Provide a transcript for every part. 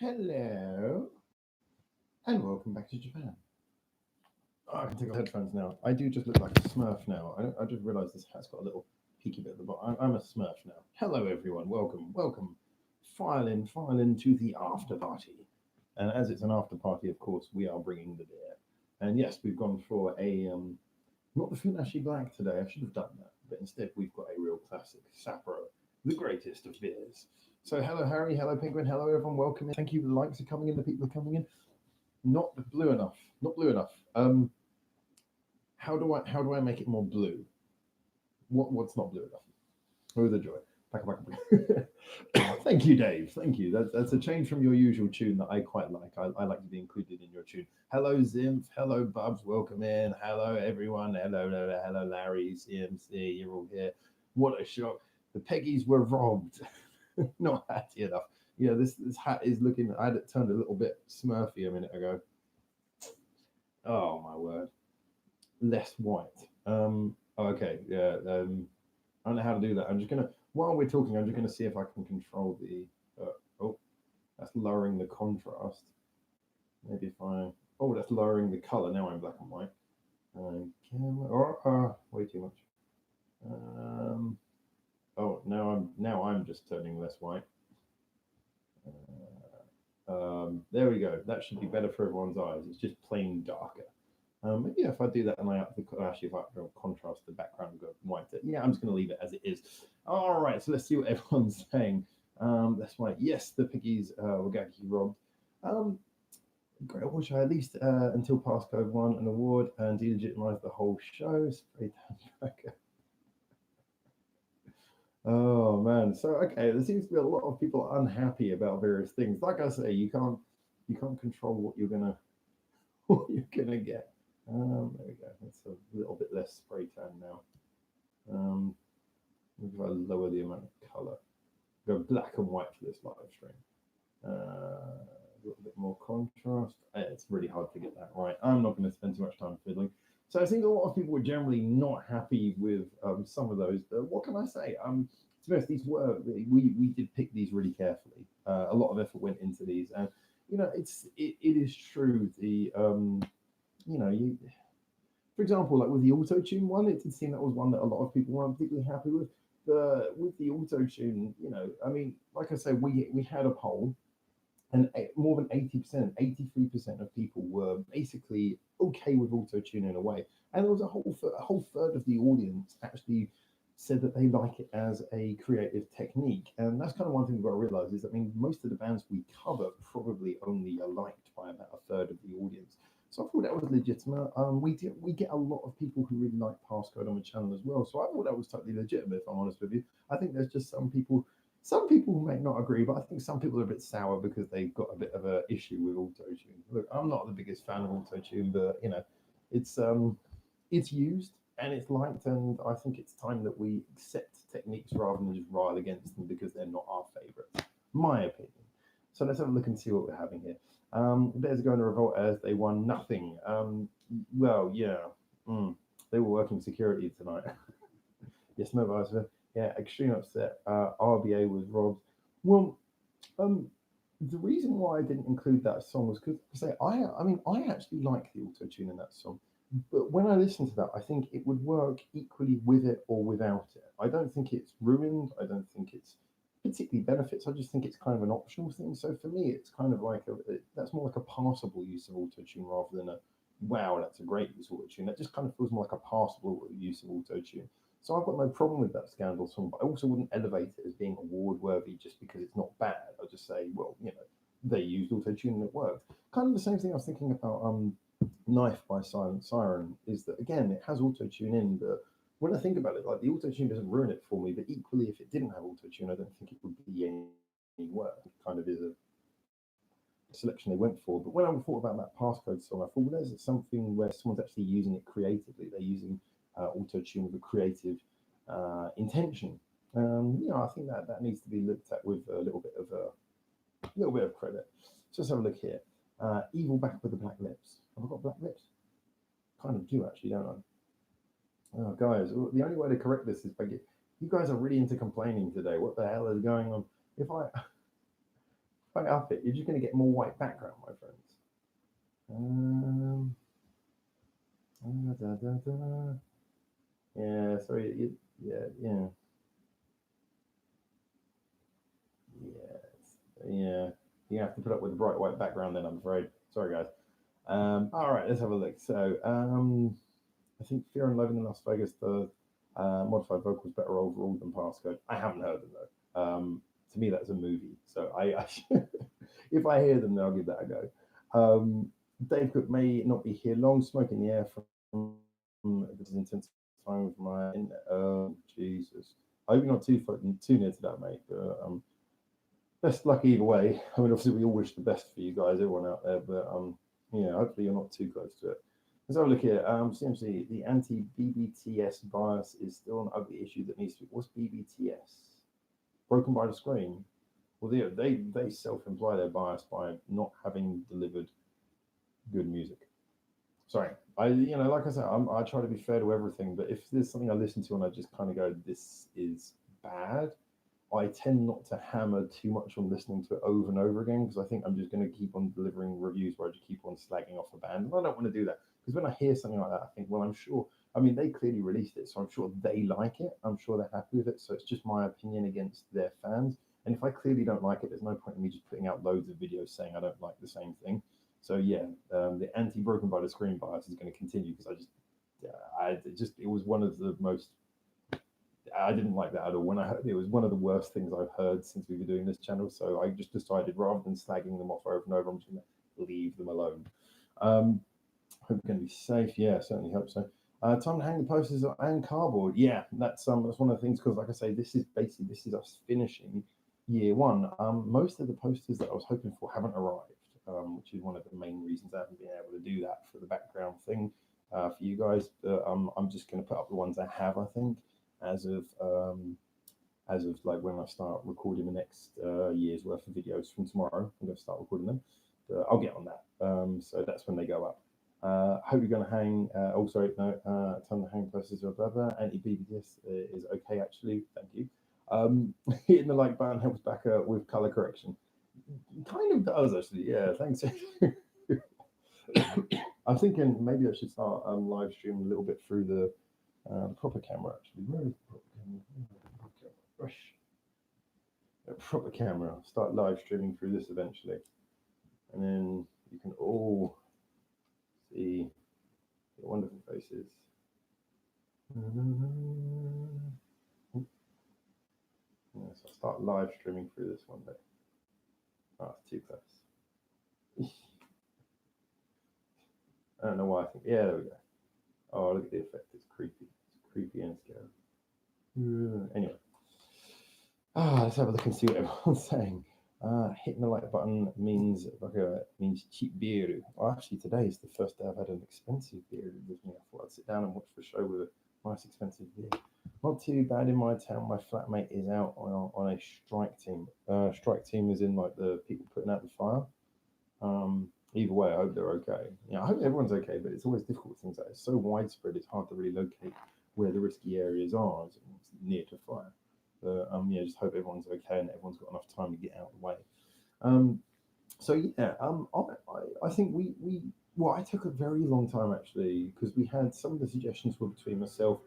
Hello, and welcome back to Japan. Oh, I can take off headphones now. I do just look like a Smurf now. I just realised this hat's got a little peaky bit at the bottom. I'm a Smurf now. Hello, everyone. Welcome, welcome. File in to the after party. And as it's an after party, of course, we are bringing the beer. And yes, we've gone for not the Funashi Black today. I should have done that, but instead we've got a real classic, Sapporo, the greatest of beers. So hello, Harry. Hello, Penguin. Hello, everyone. Welcome in. Thank you. The likes are coming in. The people are coming in. Not blue enough. Not blue enough. How do I make it more blue? What's not blue enough? Oh, the joy. Thank you, Dave. Thank you. That's a change from your usual tune that I quite like. I like to be included in your tune. Hello, Zimph. Hello, Bubs. Welcome in. Hello, everyone. Hello, Larry, CMC. You're all here. What a shock. The Peggies were robbed. Not happy enough. Yeah, this hat is looking. I had it turned a little bit Smurfy a minute ago. Oh my word. Less white. Okay, yeah. I don't know how to do that. I'm just gonna while we're talking, I'm just gonna see if I can control the. Oh, that's lowering the contrast. Maybe if I. Oh, that's lowering the color. Now I'm black and white. Camera. Way too much. Um. Oh, now I'm just turning less white. There we go. That should be better for everyone's eyes. It's just plain darker. Maybe if I do that and I up the actually if I contrast the background and go white, yeah, I'm just going to leave it as it is. All right, so let's see what everyone's saying. That's right. Yes, the piggies were Gaki robbed. Um, Great. I wish I at least until Passcode won an award and delegitimized the whole show. Spray tan. Oh man. So okay, there seems to be a lot of people unhappy about various things. Like I say, you can't control what you're gonna what you're gonna get. There we go. It's a little bit less spray tan now. Maybe if I lower the amount of color, go black and white for this live stream. A little bit more contrast. It's really hard to get that right. I'm not going to spend too much time fiddling. So I think a lot of people were generally not happy with some of those. What can I say? To be honest, these were we did pick these really carefully. A lot of effort went into these, and it is true. You for example, like with the auto tune one, it did seem that was one that a lot of people weren't particularly happy with. With the auto tune, I mean, like I say, we had a poll, and more than 80%, 83% of people were basically okay with auto tune in a way, and there was a whole third of the audience actually said that they like it as a creative technique, and that's kind of one thing we've got to realize is, I mean, most of the bands we cover probably only are liked by about a third of the audience. So I thought that was legitimate. We get a lot of people who really like Passcode on the channel as well. So I thought that was totally legitimate. If I'm honest with you, I think there's just some people who may not agree, but I think some people are a bit sour because they've got a bit of a issue with auto tune. Look, I'm not the biggest fan of auto tune, but it's it's used and it's liked, and I think it's time that we accept techniques rather than just rile against them because they're not our favourites. My opinion. So let's have a look and see what we're having here. Bears are going to revolt as they won nothing. Well, yeah, mm, they were working security tonight. Yes, no, vice versa. Yeah, extreme upset. RBA was robbed. Well, um, the reason why I didn't include that song was because say I mean I actually like the auto tune in that song, but when I listen to that, I think it would work equally with it or without it. I don't think it's ruined. I don't think it's particularly benefits. I just think it's kind of an optional thing. So for me, it's kind of like that's more like a passable use of auto tune rather than a wow, that's a great use of auto tune. That just kind of feels more like a passable use of auto tune. So I've got no problem with that Scandal song, but I also wouldn't elevate it as being award worthy just because it's not bad. I'll just say, well, they used auto tune and it worked. Kind of the same thing I was thinking about Knife by Silent Siren is that again it has auto tune in, but when I think about it, like the auto tune doesn't ruin it for me, but equally if it didn't have auto tune, I don't think it would be any worse. It kind of is a selection they went for. But when I thought about that passcode song, I thought, well, there's something where someone's actually using it creatively. They're using auto tune with a creative intention. I think that needs to be looked at with a little bit of credit. So let's have a look here. Evil back with the black lips. Have I got black lips? Kind of do actually, don't I? Oh, guys, the only way to correct this is by you guys are really into complaining today. What the hell is going on? If I If I up it, you're just going to get more white background, my friends. Um, da, da, da. Yeah, sorry. Yeah, yeah, yeah. You have to put up with the bright white background then, I'm afraid. Sorry, guys. All right, let's have a look. So, I think Fear and Loathing in Las Vegas, the modified vocals better overall than Passcode. I haven't heard them though. To me, that's a movie. So I if I hear them, then I'll give that a go. Dave Cook may not be here long. Smoke in the air from this intense time with my. Jesus. I hope you're not too near to that, mate. But best luck either way. I mean, obviously, we all wish the best for you guys, everyone out there. But yeah, hopefully you're not too close to it. Let's have a look here. CMC, the anti-BBTS bias is still an ugly issue that needs to be. What's BBTS? Broken by the screen. Well, they self-imply their bias by not having delivered good music. Sorry, like I said, I try to be fair to everything, but if there's something I listen to and I just kind of go, this is bad, I tend not to hammer too much on listening to it over and over again because I think I'm just going to keep on delivering reviews where I just keep on slagging off a band. And I don't want to do that because when I hear something like that, I think, well, I'm sure. I mean, they clearly released it, so I'm sure they like it. I'm sure they're happy with it. So it's just my opinion against their fans. And if I clearly don't like it, there's no point in me just putting out loads of videos saying I don't like the same thing. So yeah, the anti-broken by the screen bias is going to continue because it was one of the most I didn't like that at all. When I heard it was one of the worst things I've heard since we've been doing this channel. So I just decided rather than slagging them off over and over, I'm just going to leave them alone. Hope you're going to be safe. Yeah, certainly hope so. Time to hang the posters and cardboard. Yeah, that's one of the things because, like I say, this is us finishing year one. Most of the posters that I was hoping for haven't arrived, which is one of the main reasons I haven't been able to do that for the background thing for you guys. I'm just going to put up the ones I have. I think as of like when I start recording the next year's worth of videos from tomorrow. I'm going to start recording them. I'll get on that. So that's when they go up. Hope you're going to hang. Oh, sorry, no. Time to hang posters or blah blah. Anti BBS is okay actually. Thank you. Hitting the like button helps back with color correction. Kind of does actually. Yeah, thanks. I'm thinking maybe I should start live streaming a little bit through the proper camera actually. Where is the proper camera? Gosh. A proper camera. Start live streaming through this eventually. And then you can all see the wonderful faces. Yes, I'll start live streaming through this one day. Oh, it's too close. I don't know why I think. Yeah, there we go. Oh, look at the effect. It's creepy. It's creepy and scary. Anyway. Let's have a look and see what everyone's saying. Hitting the like button means cheap beer. Well, actually, today is the first day I've had an expensive beer with me. I thought I'd sit down and watch the show with a nice expensive beer. Not too bad in my town. My flatmate is out on a strike team. Strike team is in like the people putting out the fire. Either way, I hope they're okay. Yeah, I hope everyone's okay, but it's always difficult with things like it's so widespread. It's hard to really locate where the risky areas are near to fire. But yeah, just hope everyone's okay and everyone's got enough time to get out of the way. Um, so yeah, I think well, I took a very long time actually because we had some of the suggestions were between myself,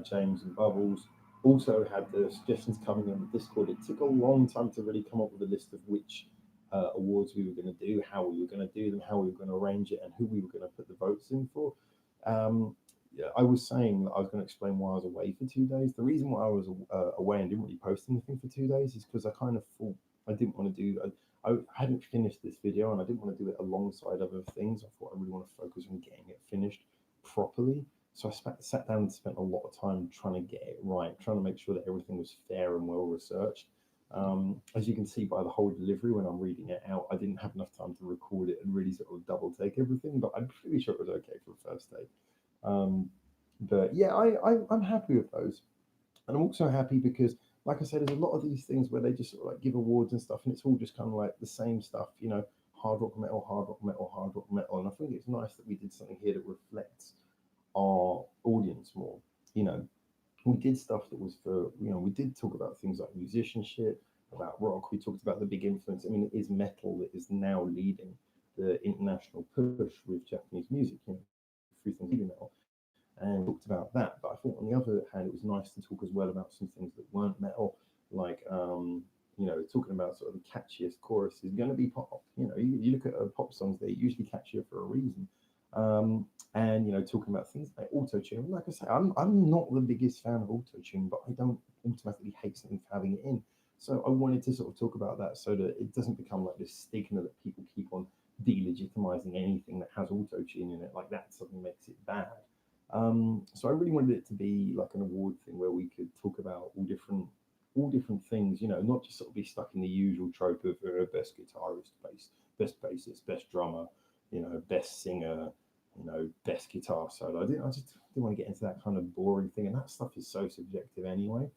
James, and Bubbles. Also had the suggestions coming on the Discord. It took a long time to really come up with a list of which awards we were going to do, how we were going to do them, how we were going to arrange it, and who we were going to put the votes in for. Yeah, I was saying that I was going to explain why I was away for 2 days. The reason why I was away and didn't really post anything for 2 days is because I kind of thought I didn't want to do. I hadn't finished this video and I didn't want to do it alongside other things. I thought I really want to focus on getting it finished properly. So I sat down and spent a lot of time trying to get it right, trying to make sure that everything was fair and well researched. As you can see by the whole delivery when I'm reading it out, I didn't have enough time to record it and really sort of double take everything, but I'm pretty sure it was okay for the first day. Um, but yeah, I'm happy with those. And I'm also happy because, like I said, there's a lot of these things where they just sort of like give awards and stuff, and it's all just kind of like the same stuff, hard rock metal, hard rock metal, hard rock metal. And I think it's nice that we did something here that reflects our audience more. You know, we did stuff that was for, we did talk about things like musicianship, about rock, we talked about the big influence. I mean, it is metal that is now leading the international push with Japanese music, through things like heavy metal. And we talked about that. But I thought on the other hand, it was nice to talk as well about some things that weren't metal, like talking about sort of the catchiest chorus is going to be pop. You look at pop songs; they're usually catchier for a reason. And talking about things like auto tune. Like I say, I'm not the biggest fan of auto tune, but I don't automatically hate something for having it in. So I wanted to sort of talk about that so that it doesn't become like this stigma that people keep on delegitimizing anything that has auto tune in it. Like that suddenly makes it bad. So I really wanted it to be like an award thing where we could talk about all different things, not just sort of be stuck in the usual trope of best guitarist, best bassist, best drummer, best singer, best guitar solo. I just didn't want to get into that kind of boring thing, and that stuff is so subjective anyway.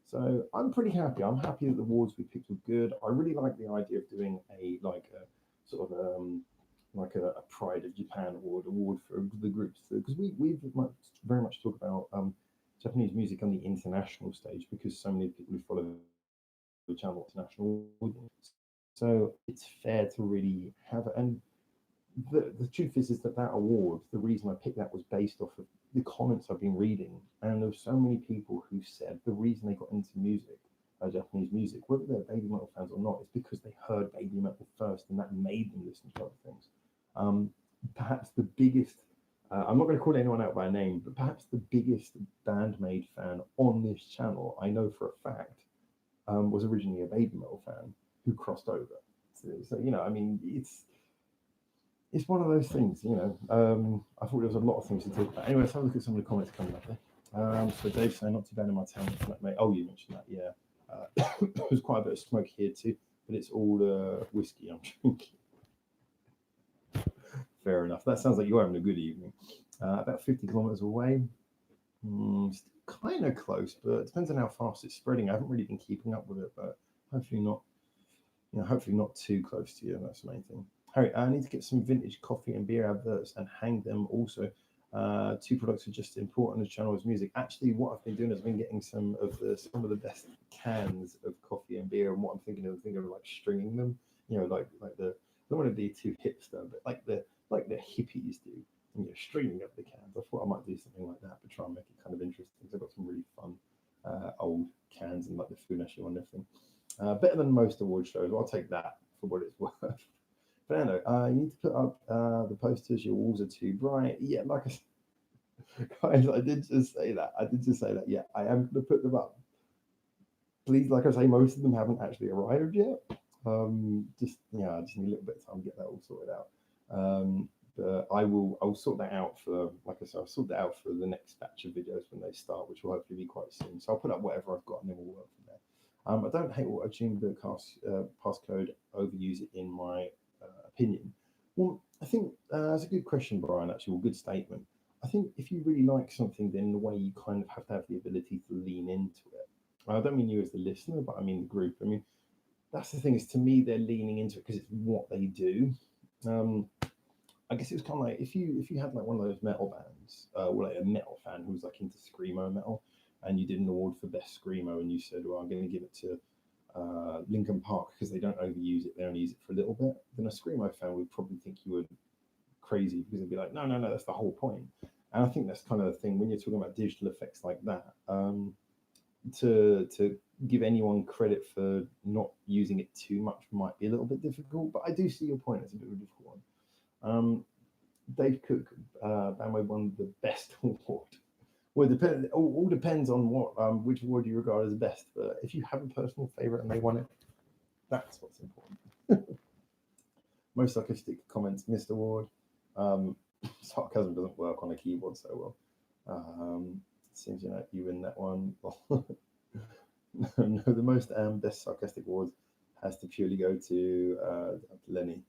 So I'm pretty happy. I'm happy that the awards we picked were good. I really like the idea of doing a like a sort of like a Pride of Japan award for the groups because we've very much talk about Japanese music on the international stage because so many people who follow the channel international audience. So it's fair to really have it. And the truth is that award, the reason I picked that was based off of the comments I've been reading, and there were so many people who said the reason they got into music, Japanese music, whether they're baby metal fans or not, is because they heard baby metal first, and that made them listen to other things. Um, Perhaps the biggest, I'm not going to call anyone out by name, but perhaps the biggest Bandmade fan on this channel, I know for a fact, was originally a baby metal fan who crossed over. So I mean, it's one of those things, I thought there was a lot of things to talk about. Anyway, let's have a look at some of the comments coming up there. So Dave saying, not too bad in my town, mate. Oh, you mentioned that, yeah. There's quite a bit of smoke here too, but it's all whiskey I'm drinking. Fair enough. That sounds like you're having a good evening. About 50 kilometers away. It's kind of close, but it depends on how fast it's spreading. I haven't really been keeping up with it, but hopefully not. Hopefully not too close to you. That's the main thing. Harry, I need to get some vintage coffee and beer adverts and hang them also. Two products are just important as channel as music. Actually, what I've been doing is I've been getting some of the best cans of coffee and beer, and what I'm thinking of like stringing them. Like the I don't want to be too hipster, but like the hippies do. And stringing up the cans. I thought I might do something like that, but try and make it kind of interesting. So I've got some really fun old cans and like the Funashi on everything. Better than most award shows. I'll take that for what it's worth. Fernando, you need to put up the posters. Your walls are too bright. Yeah, like I said, guys, I did just say that. Yeah, I am going to put them up. Please, like I say, most of them haven't actually arrived yet. I just need a little bit of time to get that all sorted out. But I'll sort that out for, like I said, I'll sort that out for the next batch of videos when they start, which will hopefully be quite soon. So I'll put up whatever I've got and then we'll work from there. I don't hate what I've seen the passcode overuse it in my opinion. Well, I think that's a good question, Brian. Actually, well, good statement. I think if you really like something, then in a way you kind of have to have the ability to lean into it. I don't mean you as the listener, but I mean the group. I mean, that's the thing is to me they're leaning into it because it's what they do. Um, I guess it was kind of like if you had like one of those metal bands, or like a metal fan who was like into screamo metal, and you did an award for best screamo, and you said, "Well, I'm going to give it to Linkin Park because they don't overuse it; they only use it for a little bit." Then a screamo fan would probably think you were crazy because they'd be like, "No, no, no, that's the whole point." And I think that's kind of the thing when you're talking about digital effects like that. To give anyone credit for not using it too much might be a little bit difficult, but I do see your point. It's a bit of a difficult one. Dave Cook, Bandmade won the best award. Well, all depends on what which award you regard as best. But if you have a personal favorite and they won it, that's what's important. Most sarcastic comments missed award. Um, Sarcasm doesn't work on a keyboard so well. Seems you win that one. No, the most best sarcastic awards has to purely go to Lenny.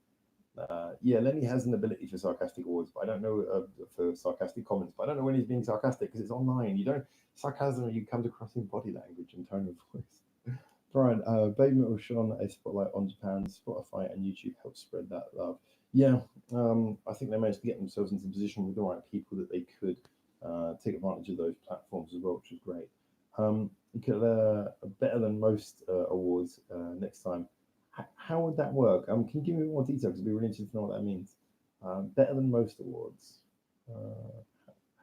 Yeah, Lenny has an ability for sarcastic awards, but I don't know for sarcastic comments. But I don't know when he's being sarcastic because it's online. You don't sarcasm. You comes across in body language and tone of voice. Brian, Baby Metal shone a spotlight on Japan. Spotify and YouTube helped spread that love. Yeah, I think they managed to get themselves into a position with the right people that they could take advantage of those platforms as well, which is great. you could better than most awards next time. How would that work? Can you give me more detail? Because it'd be really interesting to know what that means. Better than most awards. Uh,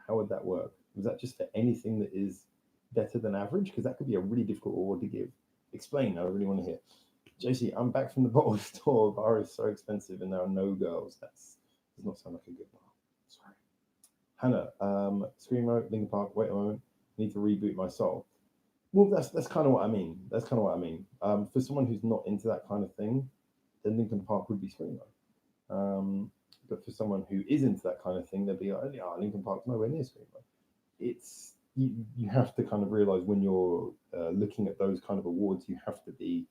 how would that work? Was that just for anything that is better than average? Because that could be a really difficult award to give. Explain. I really want to hear. JC, I'm back from the bottle store. Bar is so expensive, and there are no girls. That's does not sound like a good bar. Sorry. Hannah, Screamo, Linkin Park. Wait a moment. Need to reboot my soul. Well, that's kind of what I mean. That's kind of what I mean. For someone who's not into that kind of thing, then Linkin Park would be Screamo. Um, but for someone who is into that kind of thing, they'd be like, "Oh, Linkin Park's nowhere near Screamo." It's you have to kind of realize when you're looking at those kind of awards, you have to be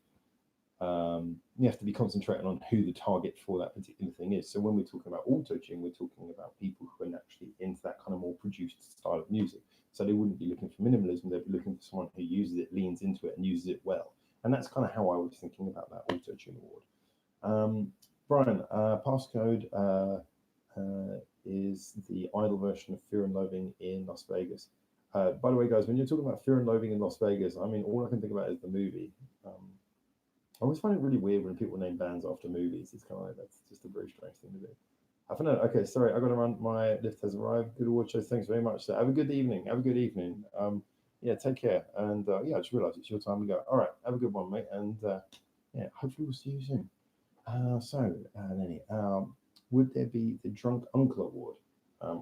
concentrating on who the target for that particular thing is. So when we're talking about auto tune, we're talking about people who are naturally into that kind of more produced style of music. So they wouldn't be looking for minimalism; they'd be looking for someone who uses it, leans into it, and uses it well. And that's kind of how I was thinking about that auto tune award. Brian, Passcode is the idol version of Fear and Loathing in Las Vegas. By the way, guys, when you're talking about Fear and Loathing in Las Vegas, I mean, all I can think about is the movie. I always find it really weird when people name bands after movies. It's kind of like that's just a very strange thing to do. I don't know. Okay, sorry, I got to run. My lift has arrived. Good watch. Thanks very much. So have a good evening. Have a good evening. Yeah, take care. And yeah, I just realised it's your time to go. All right, have a good one, mate. And yeah, hopefully we'll see you soon. Lenny, would there be the Drunk Uncle Award?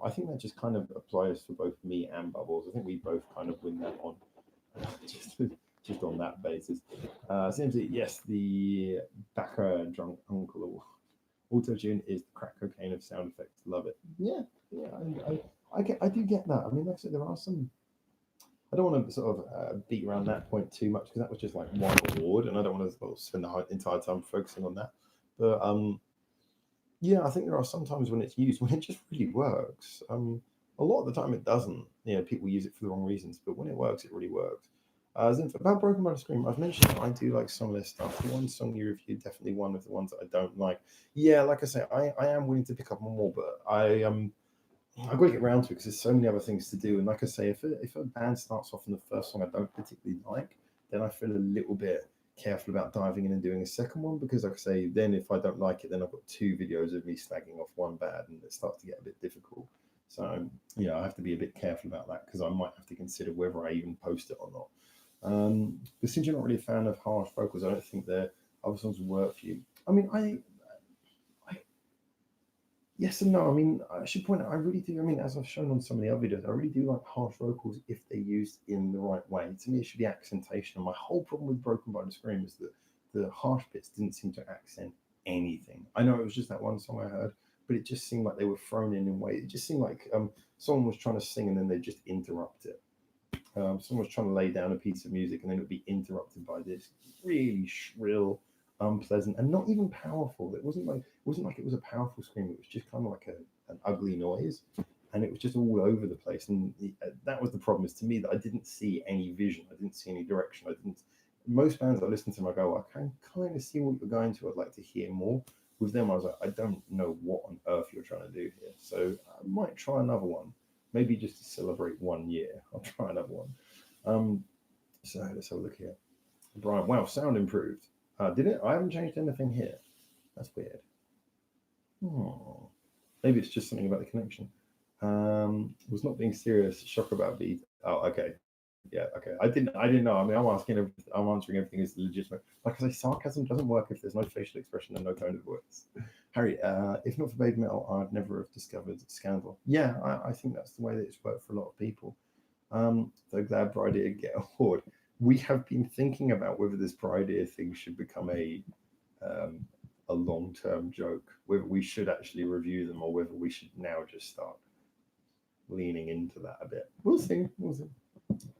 I think that just kind of applies for both me and Bubbles. I think we both kind of win that on just, just on that basis. Simply, yes, the Backer Drunk Uncle Award. Autotune is the crack cocaine of sound effects. Love it. Yeah, yeah, I do get that. I mean, like I said, there are some. I don't want to sort of beat around that point too much because that was just like one award, and I don't want to sort of spend the entire time focusing on that. But yeah, I think there are some times when it's used when it just really works. A lot of the time it doesn't. You know, people use it for the wrong reasons, but when it works, it really works. As in, about Broken by the Scream, I've mentioned that I do like some of their stuff. The one song you reviewed, definitely one of the ones that I don't like. Yeah, like I say, I am willing to pick up more, but I've got to get around to it because there's so many other things to do. And like I say, if a band starts off in the first song I don't particularly like, then I feel a little bit careful about diving in and doing a second one because, like I say, then if I don't like it, then I've got two videos of me slagging off one bad, and it starts to get a bit difficult. So yeah, I have to be a bit careful about that because I might have to consider whether I even post it or not. But since you're not really a fan of harsh vocals, I don't think their other songs will work for you. I mean, I yes and no. I mean, I should point out, I really do. I mean, as I've shown on some of the other videos, I really do like harsh vocals if they're used in the right way. To me, it should be accentation. And my whole problem with Broken by the Scream is that the harsh bits didn't seem to accent anything. I know it was just that one song I heard, but it just seemed like they were thrown in ways. It just seemed like someone was trying to sing and then they just interrupt it. Someone was trying to lay down a piece of music and then it would be interrupted by this really shrill, unpleasant, and not even powerful. It wasn't like it was a powerful scream. It was just kind of like an ugly noise, and it was just all over the place. And that was the problem. Is to me that I didn't see any vision. I didn't see any direction. I didn't. Most bands I listen to, them, I go, I can kind of see what you're going to. I'd like to hear more. With them, I was like, I don't know what on earth you're trying to do here. So I might try another one maybe just to celebrate 1 year. I'll try another one. Um, so let's have a look here. Brian, wow, sound improved. Did it? I haven't changed anything here. That's weird. Oh, maybe it's just something about the connection. Was not being serious. Shock about beat. Oh, okay. Yeah, okay. I didn't know. I mean, I'm answering everything as legitimate. Like I say, sarcasm doesn't work if there's no facial expression and no tone of voice. Harry, if not for Baby Metal, I'd never have discovered Scandal. Yeah, I think that's the way that it's worked for a lot of people. So glad Bridea get award. We have been thinking about whether this Bridea thing should become um, a long-term joke, whether we should actually review them or whether we should now just start leaning into that a bit. We'll see. We'll see.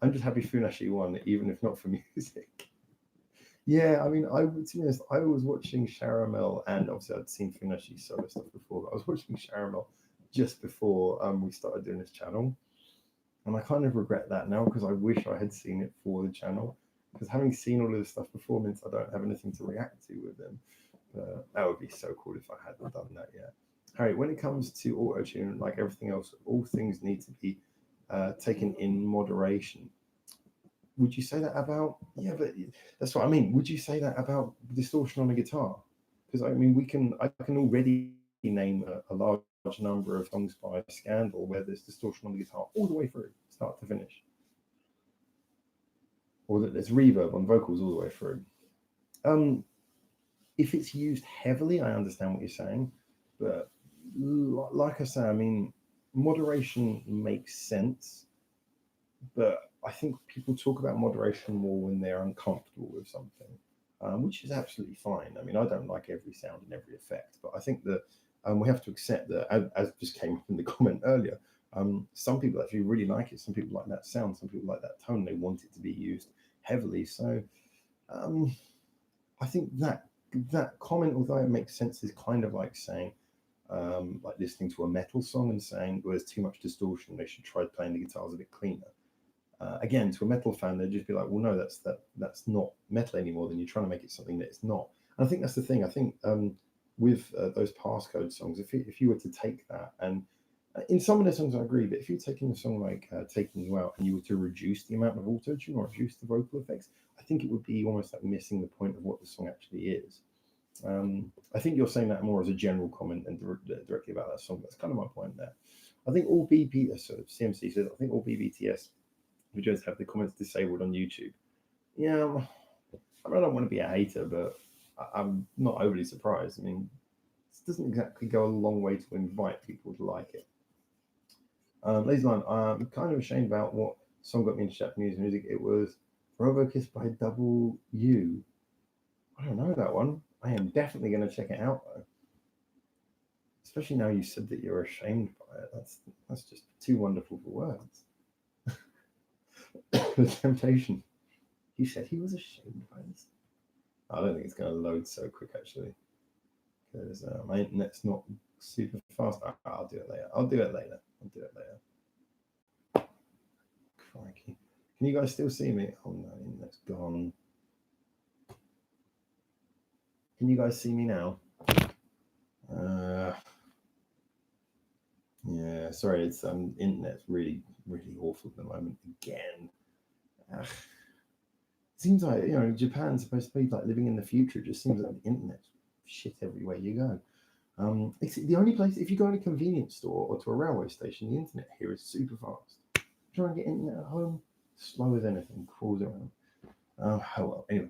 I'm just happy Funashi won, even if not for music. Yeah, I mean, to be honest, I was watching Sharamel, and obviously I'd seen Funashi solo stuff before, but I was watching Sharamel just before we started doing this channel. And I kind of regret that now because I wish I had seen it for the channel. Because having seen all of this stuff before means I don't have anything to react to with them. That would be so cool if I hadn't done that yet. Harry, when it comes to auto tune, like everything else, all things need to be taken in moderation. would you say that about? Yeah, but that's what I mean. Would you say that about distortion on a guitar? Because I mean, I can already name a large number of songs by Scandal where there's distortion on the guitar all the way through, start to finish, or that there's reverb on vocals all the way through. Um, if it's used heavily, I understand what you're saying, but like I say, I mean, moderation makes sense, but I think people talk about moderation more when they're uncomfortable with something, which is absolutely fine. I mean, I don't like every sound and every effect, but I think that we have to accept that, as just came up in the comment earlier, some people actually really like it. Some people like that sound. Some people like that tone. They want it to be used heavily. So um, I think that comment, although it makes sense, is kind of like saying, like listening to a metal song and saying, well, there's too much distortion. They should try playing the guitars a bit cleaner. Again, to a metal fan, they'd just be like, well, no, that's not metal anymore. Then you're trying to make it something that it's not. And I think that's the thing. I think with those passcode songs, if you were to take that and in some of the songs I agree, but if you're taking a song like "Taking You Out" and you were to reduce the amount of auto tune or reduce the vocal effects, I think it would be almost like missing the point of what the song actually is. I think you're saying that more as a general comment than directly about that song. That's kind of my point there. I think all sort of CMC says, I think all BBTS videos have the comments disabled on YouTube. Yeah, I mean, I don't want to be a hater, but I'm not overly surprised. I mean, this doesn't exactly go a long way to invite people to like it. Ladies and I'm kind of ashamed about what song got me into Japanese music. It was Robo Kiss by Double U. I don't know that one. I am definitely going to check it out though. Especially now you said that you're ashamed by it. That's just too wonderful for words. The Temptation. He said he was ashamed by this. I don't think it's going to load so quick actually, because my internet's not super fast. I'll do it later. I'll do it later. Crikey. Can you guys still see me? Oh no, internet's gone. Can you guys see me now? Yeah, sorry, it's internet's really, really awful at the moment again. Seems like Japan's supposed to be like living in the future. It just seems like the internet's shit everywhere you go. It's the only place, if you go to a convenience store or to a railway station, the internet here is super fast. Try and get internet at home, slow as anything, crawls around. Oh well, anyway.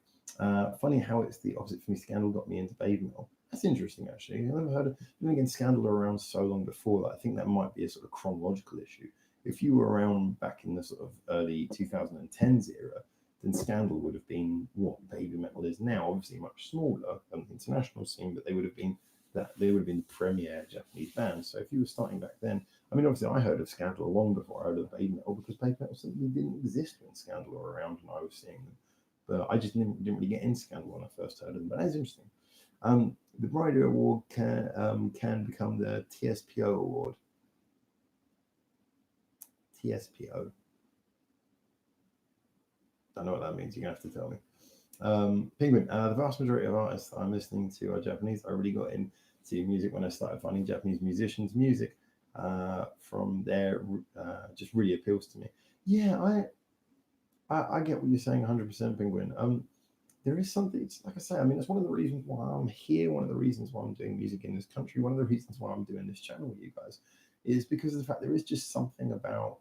Funny how it's the opposite for me. Scandal got me into Baby Metal. That's interesting, actually. I never heard of. Then again, Scandal were around so long before that. I think that might be a sort of chronological issue. If you were around back in the sort of early 2010s era, then Scandal would have been what Baby Metal is now. Obviously, much smaller than the international scene, but they would have been the premier Japanese band. So if you were starting back then, I mean, obviously, I heard of Scandal long before I heard of Baby Metal because Baby Metal simply didn't exist when Scandal were around and I was seeing them. But I just didn't really get into Scandal when I first heard of them. But that's interesting. The Rider Award can become the TSPO Award. TSPO. Don't know what that means. You're going to have to tell me. Penguin. The vast majority of artists I'm listening to are Japanese. I really got into music when I started finding Japanese musicians' music from there. Just really appeals to me. Yeah, I get what you're saying 100%, Penguin. There is something, it's like I say, I mean, it's one of the reasons why I'm here, one of the reasons why I'm doing music in this country, one of the reasons why I'm doing this channel with you guys is because of the fact there is just something about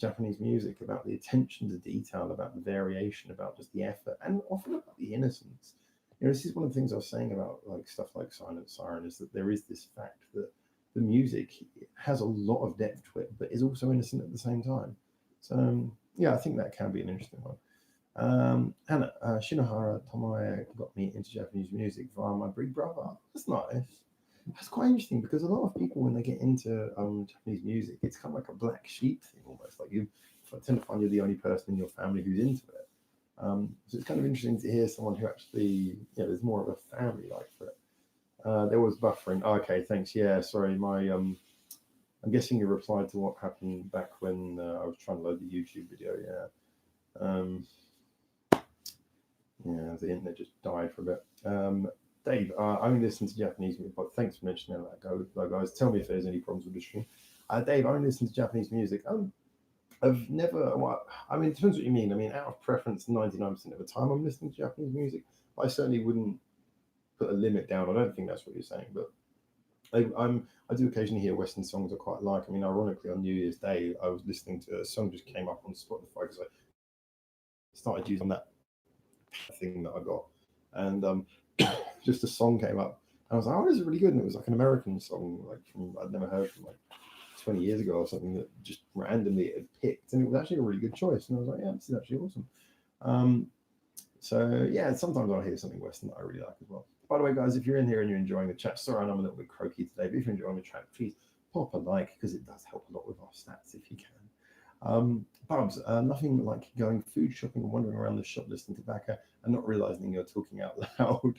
Japanese music, about the attention to detail, about the variation, about just the effort, and often about the innocence. This is one of the things I was saying about like stuff like Silent Siren is that there is this fact that the music has a lot of depth to it, but is also innocent at the same time. So yeah, I think that can be an interesting one. Hannah, Shinohara Tomoe got me into Japanese music via my big brother. That's nice. That's quite interesting because a lot of people, when they get into Japanese music, it's kind of like a black sheep thing almost. Like I tend to find you're the only person in your family who's into it. So it's kind of interesting to hear someone who actually, there's more of a family like for it. There was buffering. Oh, okay, thanks. Yeah, sorry, I'm guessing you replied to what happened back when I was trying to load the YouTube video. Yeah. Yeah, the internet just died for a bit. Dave, I only listen to Japanese music, but thanks for mentioning that, guys. Tell me if there's any problems with the stream. Dave, I only listen to Japanese music. I've never. Well, I mean, it depends what you mean. I mean, out of preference, 99% of the time I'm listening to Japanese music. But I certainly wouldn't put a limit down. I don't think that's what you're saying, but I do occasionally hear Western songs I quite like. I mean, ironically, on New Year's Day, I was listening to a song just came up on Spotify because I started using that thing that I got, and just a song came up, and I was like, "Oh, this is really good." And it was like an American song, like from I'd never heard from like 20 years ago or something that just randomly it had picked, and it was actually a really good choice. And I was like, "Yeah, this is actually awesome." Um, so yeah, sometimes I'll hear something Western that I really like as well. By the way, guys, if you're in here and you're enjoying the chat, sorry I'm a little bit croaky today, but if you're enjoying the chat, please pop a like because it does help a lot with our stats if you can. Bubs, nothing like going food shopping and wandering around the shop listening to Baka and not realizing you're talking out loud.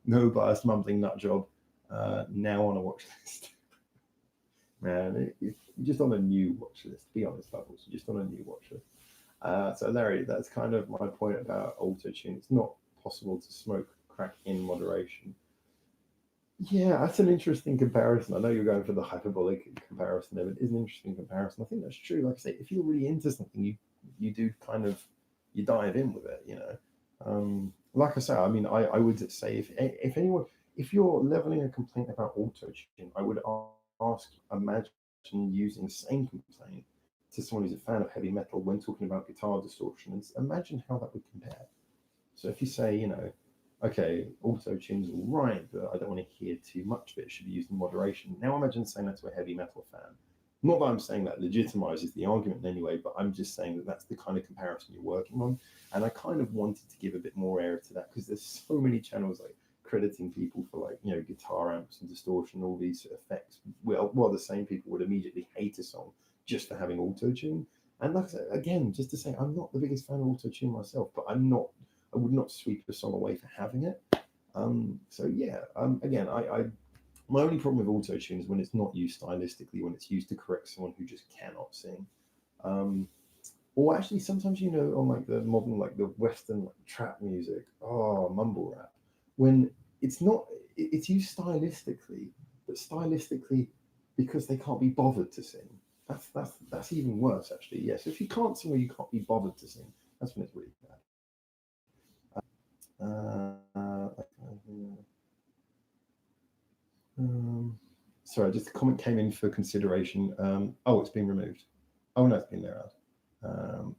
No bias, mumbling nut job. Now on a watch list. Man, you're just on a new watch list. Be honest, Bubbles. You're just on a new watch list. So, Larry, that's kind of my point about auto tune. It's not possible to smoke crack in moderation. Yeah, that's an interesting comparison. I know you're going for the hyperbolic comparison there, but it is an interesting comparison. I think that's true. Like I say, if you're really into something, you do kind of you dive in with it. Like I say, I mean, I would say if anyone if you're leveling a complaint about auto tune, I would ask, imagine using the same complaint to someone who's a fan of heavy metal when talking about guitar distortion, and imagine how that would compare. So if you say, okay, auto tune's all right, but I don't want to hear too much of it. It should be used in moderation. Now imagine saying that to a heavy metal fan. Not that I'm saying that legitimizes the argument in any way, but I'm just saying that that's the kind of comparison you're working on. And I kind of wanted to give a bit more air to that because there's so many channels like crediting people for like, guitar amps and distortion, all these effects. Well, the same people would immediately hate a song just for having auto tune. And like I said, again, just to say, I'm not the biggest fan of auto tune myself, but I would not sweep a song away for having it. So yeah, again, I my only problem with auto tune is when it's not used stylistically, when it's used to correct someone who just cannot sing. Um, or actually, sometimes on like the modern, like the Western like, trap music, mumble rap, when it's not, it's used stylistically, but stylistically because they can't be bothered to sing. That's even worse actually. Yes, if you can't sing or you can't be bothered to sing, that's when it's really bad. Um, Sorry, just a comment came in for consideration. It's been removed. Oh no, it's been there. Um,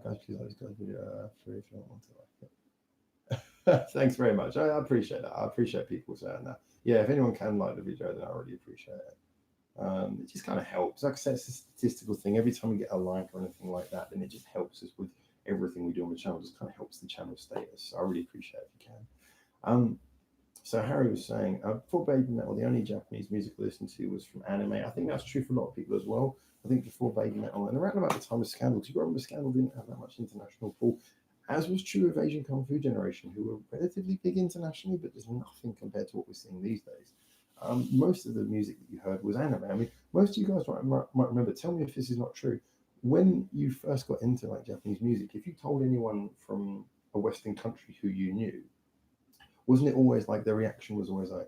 guys, please like this guy's video free if you don't want to like it. Thanks very much. I appreciate that. I appreciate people saying that. Yeah, if anyone can like the video, then I really appreciate it. It just kind of helps. Like I said, it's a statistical thing. Every time we get a like or anything like that, then it just helps us with everything we do on the channel. It just kind of helps the channel status. So I really appreciate it if you can. So Harry was saying, before Baby Metal, the only Japanese music I listened to was from anime. I think that's true for a lot of people as well. I think before Baby Metal, and around about the time of Scandal, because you got to remember Scandal didn't have that much international pull, as was true of Asian Kung Fu Generation, who were relatively big internationally, but there's nothing compared to what we're seeing these days. Most of the music that you heard was anime. I mean, most of you guys might remember, tell me if this is not true. When you first got into like Japanese music, if you told anyone from a Western country who you knew, wasn't it always like the reaction was always like,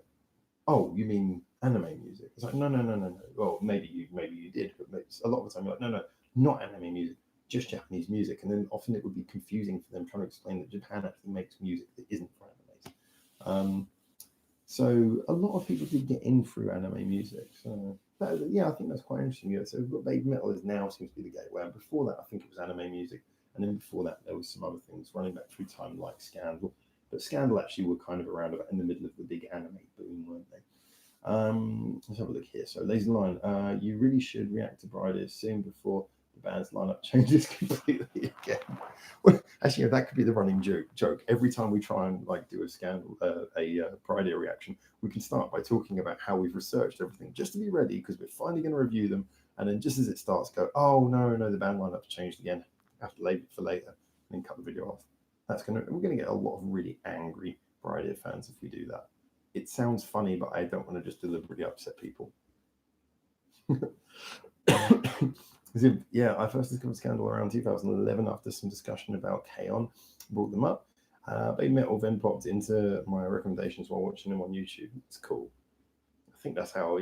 "Oh, you mean anime music?" It's like, no, no, no, no, no. Well, maybe you did, but a lot of the time you're like, no, no, not anime music, just Japanese music. And then often it would be confusing for them trying to explain that Japan actually makes music that isn't for animes. So a lot of people did get in through anime music. So yeah, I think that's quite interesting. Yeah, so Baby Metal is now seems to be the gateway. And before that, I think it was anime music, and then before that, there was some other things running back through time like Scandal. But Scandal actually were kind of around about in the middle of the big anime boom, weren't they? Let's have a look here. So, Lazy Line, you really should react to Bride soon before the band's lineup changes completely again. Well, actually, that could be the running joke. Every time we try and like do a scandal, Pride reaction, we can start by talking about how we've researched everything just to be ready because we're finally going to review them. And then just as it starts, go, oh no, the band lineup's changed again. Have to leave it for later, and then cut the video off. We're gonna get a lot of really angry Bride fans if we do that. It sounds funny, but I don't want to just deliberately upset people. Yeah, I first discovered Scandal around 2011 after some discussion about K-On! Brought them up. Baby Metal then popped into my recommendations while watching them on YouTube. It's cool. I think that's how a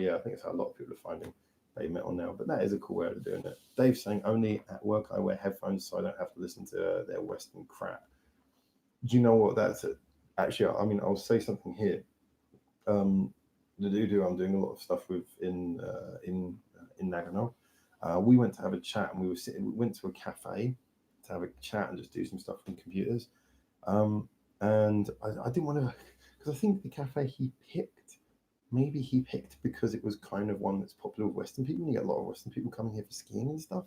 lot of people are finding heavy metal now, but that is a cool way of doing it. Dave saying only at work I wear headphones so I don't have to listen to their Western crap. Do you know what that's? Actually, I mean, I'll say something here. Um, the Dudu I'm doing a lot of stuff with in Nagano. We went to have a chat and we went to a cafe to have a chat and just do some stuff on computers. Um, and I didn't want to, because I think the cafe maybe he picked because it was kind of one that's popular with Western people. You get a lot of Western people coming here for skiing and stuff,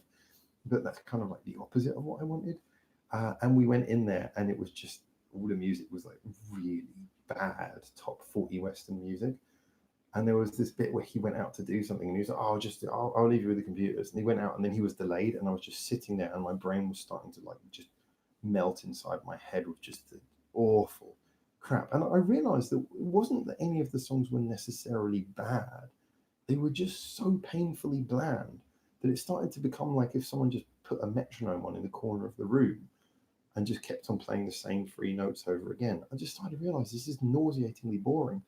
but that's kind of like the opposite of what I wanted. And we went in there, and it was just all the music was like really bad, top 40 Western music. And there was this bit where he went out to do something, and he was like, "Oh, I'll leave you with the computers." And he went out, and then he was delayed, and I was just sitting there, and my brain was starting to like just melt inside my head with just the awful crap. And I realized that it wasn't that any of the songs were necessarily bad; they were just so painfully bland that it started to become like if someone just put a metronome on in the corner of the room and just kept on playing the same three notes over again. I just started to realize this is nauseatingly boring.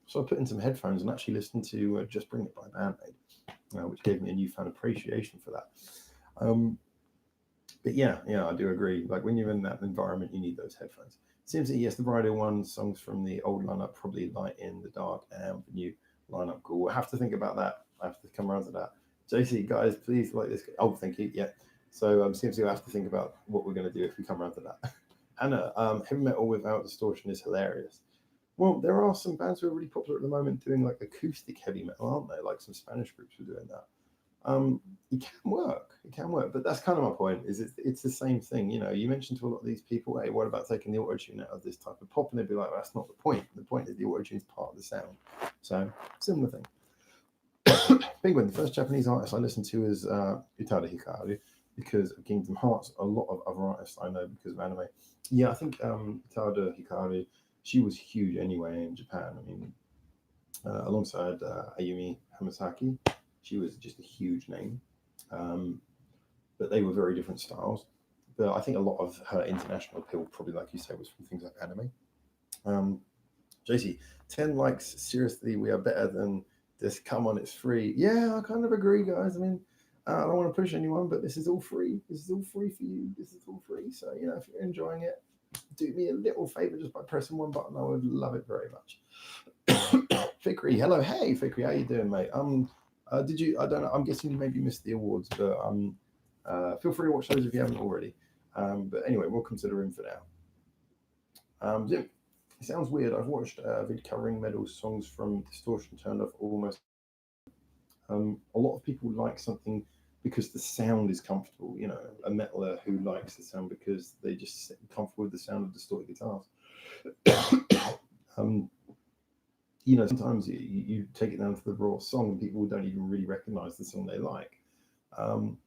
So I put in some headphones and actually listened to Just Bring It by Bandmate, which gave me a newfound appreciation for that. But yeah, I do agree. Like when you're in that environment, you need those headphones. Seems that yes, the Friday one songs from the old lineup probably Light in the Dark and the new lineup cool. I have to think about that. I have to come around to that. JC, guys, please like this. Oh, thank you. Yeah. So seems to have to think about what we're going to do if we come around to that. Anna, heavy metal without distortion is hilarious. Well, there are some bands who are really popular at the moment doing like acoustic heavy metal, aren't they? Like some Spanish groups are doing that. It can work. It can work. But that's kind of my point. Is it's the same thing. You know, you mentioned to a lot of these people, hey, what about taking the auto tune out of this type of pop? And they'd be like, well, that's not the point. The point is the auto tune is part of the sound. So similar thing. Penguin, the first Japanese artist I listened to is Utada Hikaru because of Kingdom Hearts. A lot of other artists I know because of anime. Yeah, I think Utada Hikaru, she was huge anyway in Japan. I mean, alongside Ayumi Hamasaki, she was just a huge name. But they were very different styles. But I think a lot of her international appeal, probably like you say, was from things like anime. JC, 10 likes. Seriously, we are better than this. Come on, it's free. Yeah, I kind of agree, guys. I mean, I don't want to push anyone, but this is all free. This is all free for you. This is all free. So, if you're enjoying it, do me a little favor just by pressing one button. I would love it very much. Fikri, hello. Hey, Fikri, how you doing, mate? Did you, I don't know, I'm guessing you maybe missed the awards, but feel free to watch those if you haven't already. But anyway, we'll consider him for now. Jim, it sounds weird. I've watched a vid covering Metal's songs from Distortion turned off almost. A lot of people like something because the sound is comfortable. A metaler who likes the sound because they just sit comfortable with the sound of distorted guitars. Sometimes you take it down to the raw song and people don't even really recognize the song they like.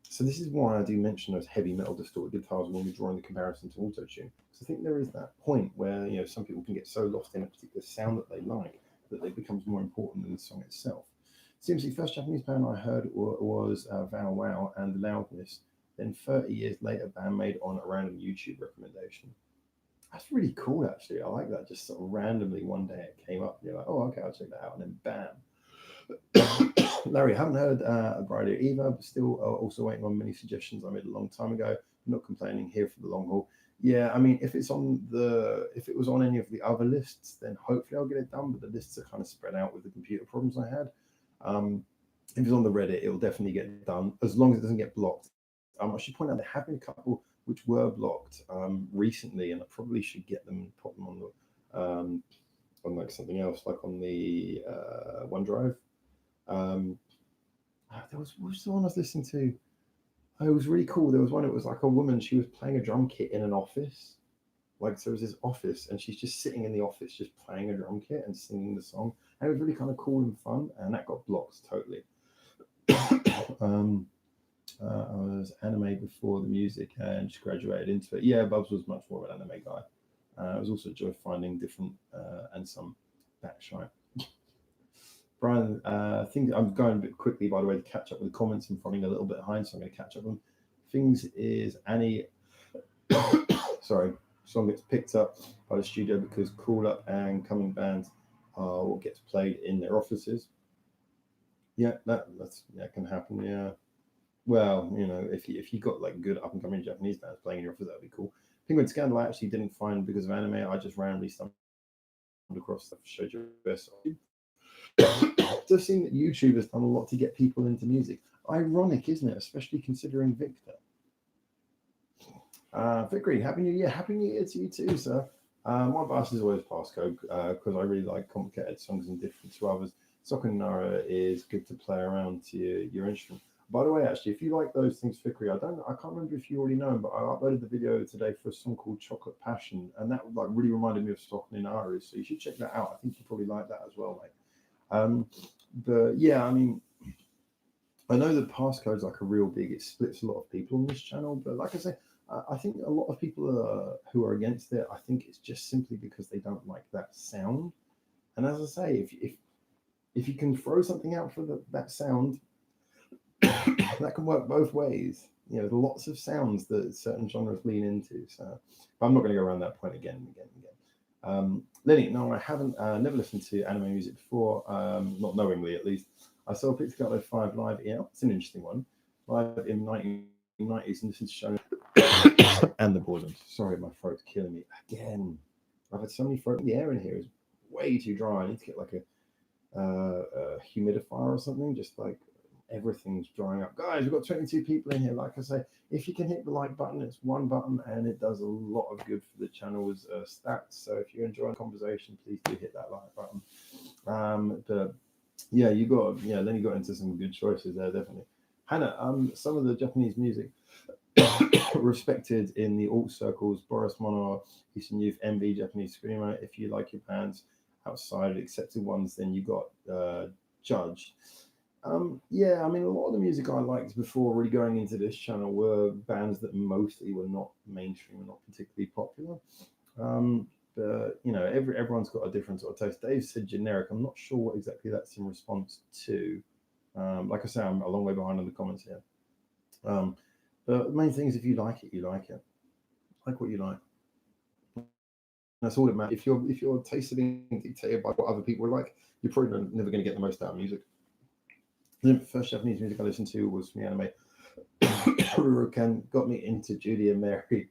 So this is why I do mention those heavy metal distorted guitars when we're drawing the comparison to autotune. So I think there is that point where some people can get so lost in a particular sound that they like that it becomes more important than the song itself. Seems the first Japanese band I heard was Vow Wow and Loudness. Then 30 years later, band made on a random YouTube recommendation. That's really cool, actually. I like that. Just sort of randomly one day it came up. And you're like, oh, okay, I'll check that out, and then bam. Larry, I haven't heard Brideer either, but still also waiting on many suggestions I made a long time ago. Not complaining, here for the long haul. Yeah, I mean, if it was on any of the other lists, then hopefully I'll get it done. But the lists are kind of spread out with the computer problems I had. If it's on the Reddit, it'll definitely get done as long as it doesn't get blocked. I should point out there have been a couple which were blocked recently, and I probably should get them and put them on the on like something else, like on the OneDrive. There was the one I was listening to. Oh, it was really cool. There was one. It was like a woman. She was playing a drum kit in an office. Like, so it was this office, and she's just sitting in the office, just playing a drum kit and singing the song. And it was really kind of cool and fun. And that got blocked totally. I was anime before the music and just graduated into it. Yeah, Bubs was much more of an anime guy. It was also a joy finding different and some backshine. Brian, things I'm going a bit quickly, by the way, to catch up with the comments. I'm running a little bit behind, so I'm going to catch up on them. Things is Annie, sorry, song gets picked up by the studio because Call Up and Coming bands are what gets played in their offices. Yeah, that's yeah, can happen. Yeah. Well, if you got like good up and coming Japanese bands playing in your office, that'd be cool. Penguin Scandal I actually didn't find because of anime. I just randomly stumbled across stuff showed you best on YouTube. So I've seen that YouTube has done a lot to get people into music. Ironic, isn't it? Especially considering Victor. Vickery, Happy New Year. Happy New Year to you too, sir. My bias is always passcode because I really like complicated songs and different to others. Sokonara is good to play around to your instrument. By the way, actually, if you like those things, Vickery, I can't remember if you already know, but I uploaded the video today for a song called Chocolate Passion, and that like really reminded me of Sokonara. So you should check that out. I think you probably like that as well, mate. Um, but yeah, I mean, I know that passcode's like a real big. It splits a lot of people on this channel, but like I say, I think a lot of people who are against it. I think it's just simply because they don't like that sound. And as I say, if you can throw something out for that sound, that can work both ways. There's lots of sounds that certain genres lean into. So, but I'm not going to go around that point again and again and again. Lenny, no, I haven't never listened to anime music before, not knowingly at least. I saw Pixar 5 live. Yeah, it's an interesting one. Live in 1990s and listened to show and the boredom. Sorry, my throat's killing me again. I've had so many throat. The air in here is way too dry. I need to get like a humidifier or something. Just like everything's drying up. Guys, we've got 22 people in here. Like I say, if you can hit the like button, it's one button and it does a lot of good for the channel's stats. So if you're enjoying the conversation, please do hit that like button. But yeah, then you got into some good choices there, definitely. Hannah, some of the Japanese music respected in the alt circles, Boris Monor, Eastern Youth, MV, Japanese Screamer. If you like your bands outside of accepted ones, then you got Judge. Yeah, I mean, a lot of the music I liked before really going into this channel were bands that mostly were not mainstream and not particularly popular. But everyone's got a different sort of taste. Dave said generic. I'm not sure what exactly that's in response to. Like I say, I'm a long way behind on the comments here. But the main thing is if you like it, you like it. Like what you like. That's all it matters. If your taste is being dictated by what other people like, you're probably never going to get the most out of music. The first Japanese music I listened to was from the anime Rurokan. Got me into Judy and Mary.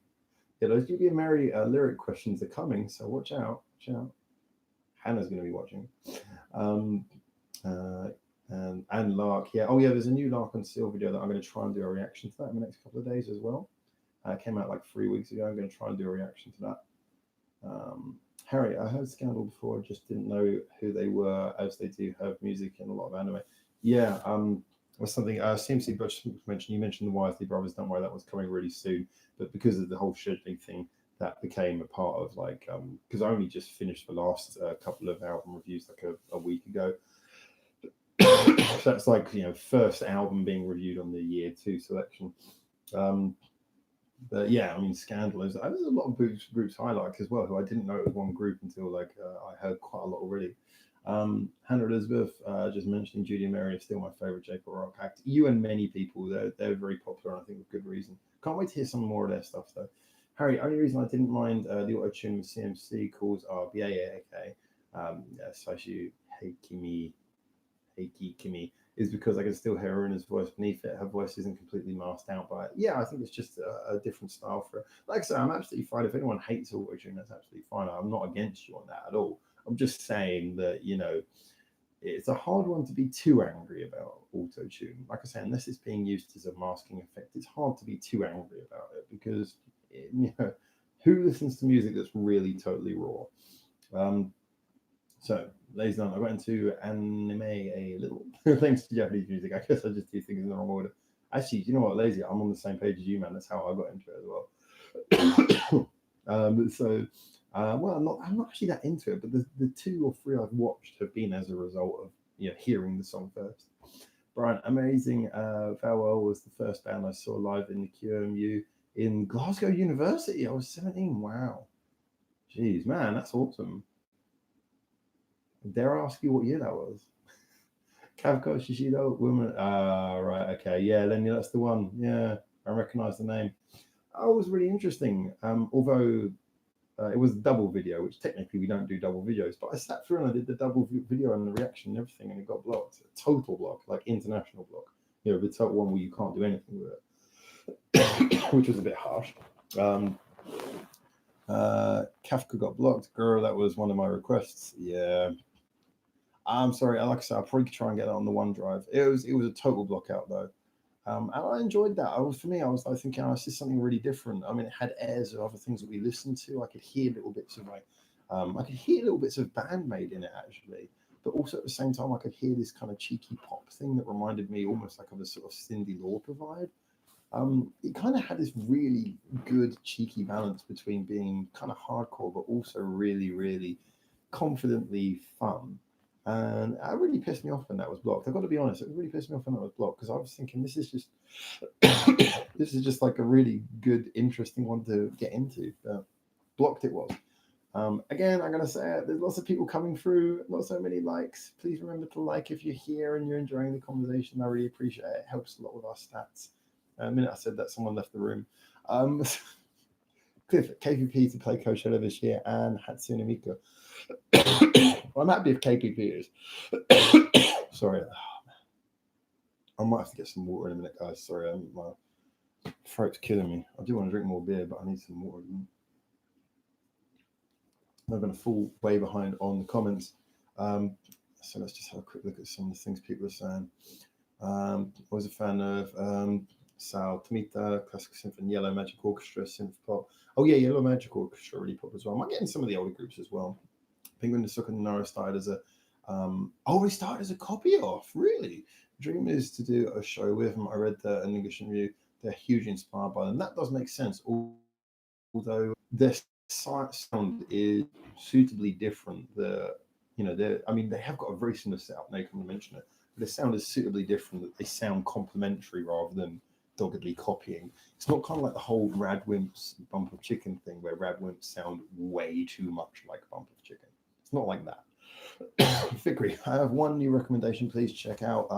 Yeah, those Judy and Mary lyric questions are coming, so watch out. Watch out. Hannah's going to be watching. Um, uh, and Lark, yeah. Oh, yeah, there's a new Lark on Seal video that I'm going to try and do a reaction to that in the next couple of days as well. Came out like 3 weeks ago. I'm going to try and do a reaction to that. Harry, I heard Scandal before, just didn't know who they were, as they do have music in a lot of anime. Yeah, was something CMC Butch mentioned. You mentioned the Wisely Brothers. Don't worry, that was coming really soon. But because of the whole scheduling thing, that became a part of like because I only just finished the last couple of album reviews like a week ago. So that's like first album being reviewed on the year 2 selection. But yeah, I mean, Scandal is. There's a lot of groups I like as well, who I didn't know it was one group until like I heard quite a lot already. Hannah Elizabeth, just mentioning Judy and Mary is still my favorite J-pop rock act. You and many people, they're very popular, and I think with good reason. Can't wait to hear some more of their stuff though. Harry, only reason I didn't mind the auto tune with CMC calls are BAAK, Saishu Heikimi, Heiki Kimi, is because I can still hear her in his voice beneath it. Her voice isn't completely masked out by it. Yeah, I think it's just a different style for it. Like I said, I'm absolutely fine. If anyone hates auto-tune, that's absolutely fine. I'm not against you on that at all. I'm just saying that, it's a hard one to be too angry about auto-tune. Like I say, unless it's being used as a masking effect, it's hard to be too angry about it because, who listens to music that's really totally raw? So, ladies and gentlemen, I got into anime a little thanks to Japanese music. I guess I just do things in the wrong order. Actually, you know what, lazy? I'm on the same page as you, man. That's how I got into it as well. Well, I'm not actually that into it, but the 2 or 3 I've watched have been as a result of hearing the song first. Brian, amazing. Farewell was the first band I saw live in the QMU in Glasgow University. I was 17. Wow. Jeez, man, that's awesome. Dare I ask you what year that was? Kavko Shishido, woman. Right, okay, yeah, Lenny, that's the one. Yeah, I recognise the name. Oh, it was really interesting. Although It was a double video, which technically we don't do double videos, but I sat through and I did the double video and the reaction and everything, and it got blocked. A total block, like international block. You know, the total one where you can't do anything with it, which was a bit harsh. Kafka got blocked. Girl, that was one of my requests. Yeah. I'm sorry. Like I said, I'll probably try and get it on the OneDrive. It was a total block out though. And I enjoyed that. For me, I was like thinking, oh, this is something really different. I mean, it had airs of other things that we listened to. I could hear little bits of Bandmade in it actually, but also at the same time, I could hear this kind of cheeky pop thing that reminded me almost like of a sort of Cyndi Lauper vibe. It kind of had this really good cheeky balance between being kind of hardcore, but also really, really confidently fun. And it really pissed me off when that was blocked. I've got to be honest, it really pissed me off when that was blocked because I was thinking this is just this is just like a really good, interesting one to get into. Blocked it was. Again, I'm gonna say it, there's lots of people coming through, not so many likes. Please remember to like if you're here and you're enjoying the conversation. I really appreciate it. It helps a lot with our stats. The minute I said that, someone left the room. Cliff, KPP to play Coachella this year and Hatsune Miku. Well, I'm happy if KPP is. Sorry. I might have to get some water in a minute, guys. Sorry, my throat's killing me. I do want to drink more beer, but I need some water. I'm going to fall way behind on the comments. So let's just have a quick look at some of the things people are saying. I was a fan of Sal Tomita, Classical Symphony, Yellow Magic Orchestra, Synth Pop. Oh yeah, Yellow Magic Orchestra really pop as well. I might get in some of the older groups as well. Penguin the Sucker Nara started as a he started as a copy off. Really? Dream is to do a show with them. I read the English review. They're hugely inspired by them. That does make sense. Although their sound is suitably different. They have got a very similar setup. Now you can mention it. But the sound is suitably different. That they sound complementary rather than doggedly copying. It's not kind of like the whole Radwimps Bump of Chicken thing where Radwimps sound way too much like Bump of Chicken. It's not like that. Fikri, I have one new recommendation. Please check out.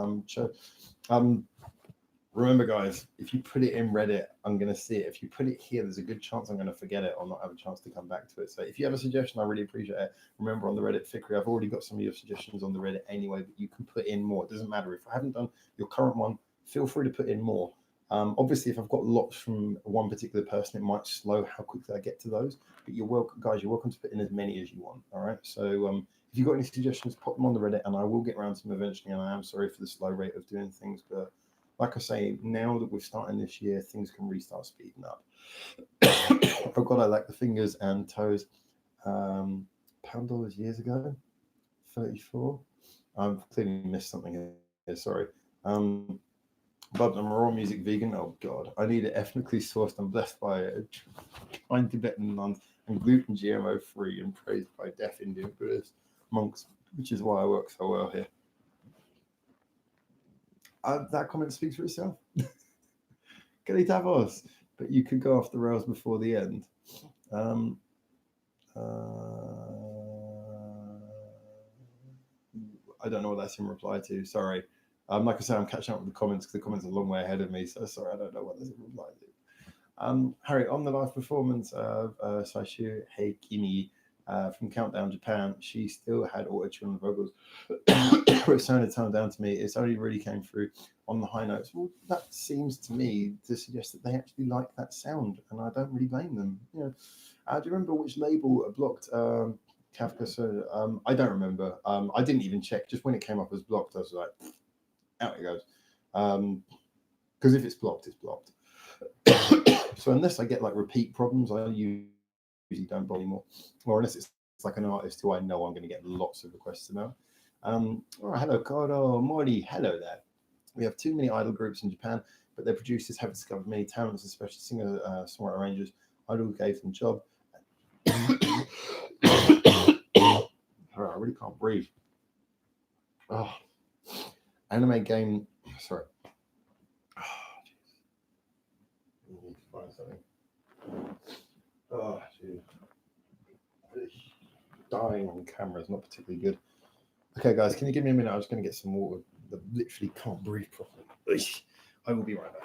Remember, guys, if you put it in Reddit, I'm going to see it. If you put it here, there's a good chance I'm going to forget it or not have a chance to come back to it. So if you have a suggestion, I really appreciate it. Remember, on the Reddit, Fikri, I've already got some of your suggestions on the Reddit anyway, but you can put in more. It doesn't matter. If I haven't done your current one, feel free to put in more. Obviously, if I've got lots from one particular person, it might slow how quickly I get to those. But you're welcome, guys. You're welcome to put in as many as you want. All right. So if you've got any suggestions, pop them on the Reddit, and I will get around to them eventually. And I am sorry for the slow rate of doing things, but like I say, now that we're starting this year, things can restart speeding up. Oh God, I like the fingers and toes. Pound dollars years ago, 34. I've clearly missed something here. Sorry. But I'm a raw music vegan. Oh God, I need it ethnically sourced and blessed by kind Tibetan nuns and gluten GMO free and praised by deaf Indian Buddhist monks, which is why I work so well here. That comment speaks for itself. Kelitavos, but you could go off the rails before the end. I don't know what that's in reply to. Sorry. Like I said, I'm catching up with the comments because the comments are a long way ahead of me. So sorry, I don't know what that's in reply to. Harry, on the live performance of Saishu Heikimi from Countdown Japan, she still had auto-tune on the vocals. It sounded toned down to me. It's only really came through on the high notes. Well, that seems to me to suggest that they actually like that sound, and I don't really blame them. You know, do you remember which label blocked Kafka? So I don't remember. I didn't even check. Just when it came up as blocked, I was like, out it goes. Because if it's blocked, it's blocked. So unless I get like repeat problems, I usually don't bother anymore. Or unless it's like an artist who I know I'm going to get lots of requests about. All right, hello, Kodo Mori. Hello there. We have too many idol groups in Japan, but their producers have discovered many talents, especially singer, songwriter, arrangers. Idol gave them job. I really can't breathe. Oh, anime game. Sorry. Oh, jeez. I need to find something. Oh, jeez. Dying on camera is not particularly good. Okay, guys, can you give me a minute? I'm just going to get some water. I literally can't breathe properly. I will be right back.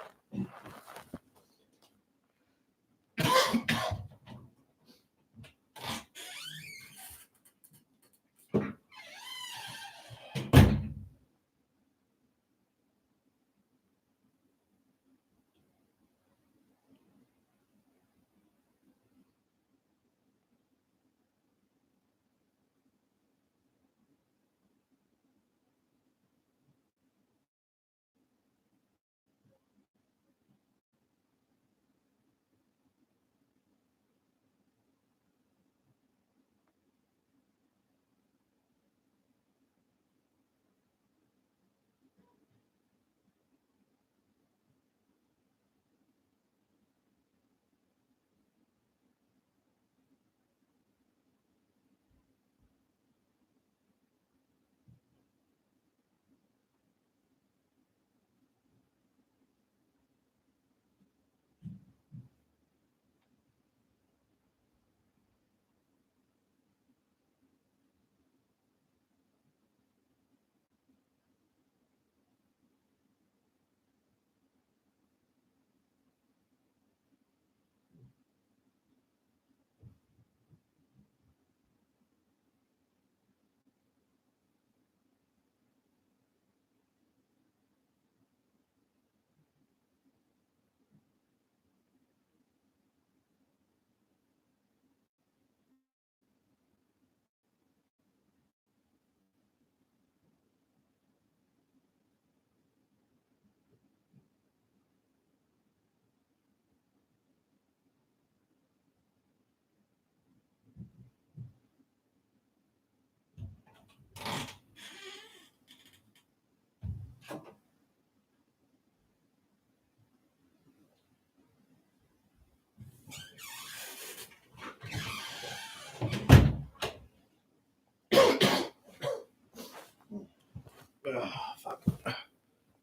Fuck.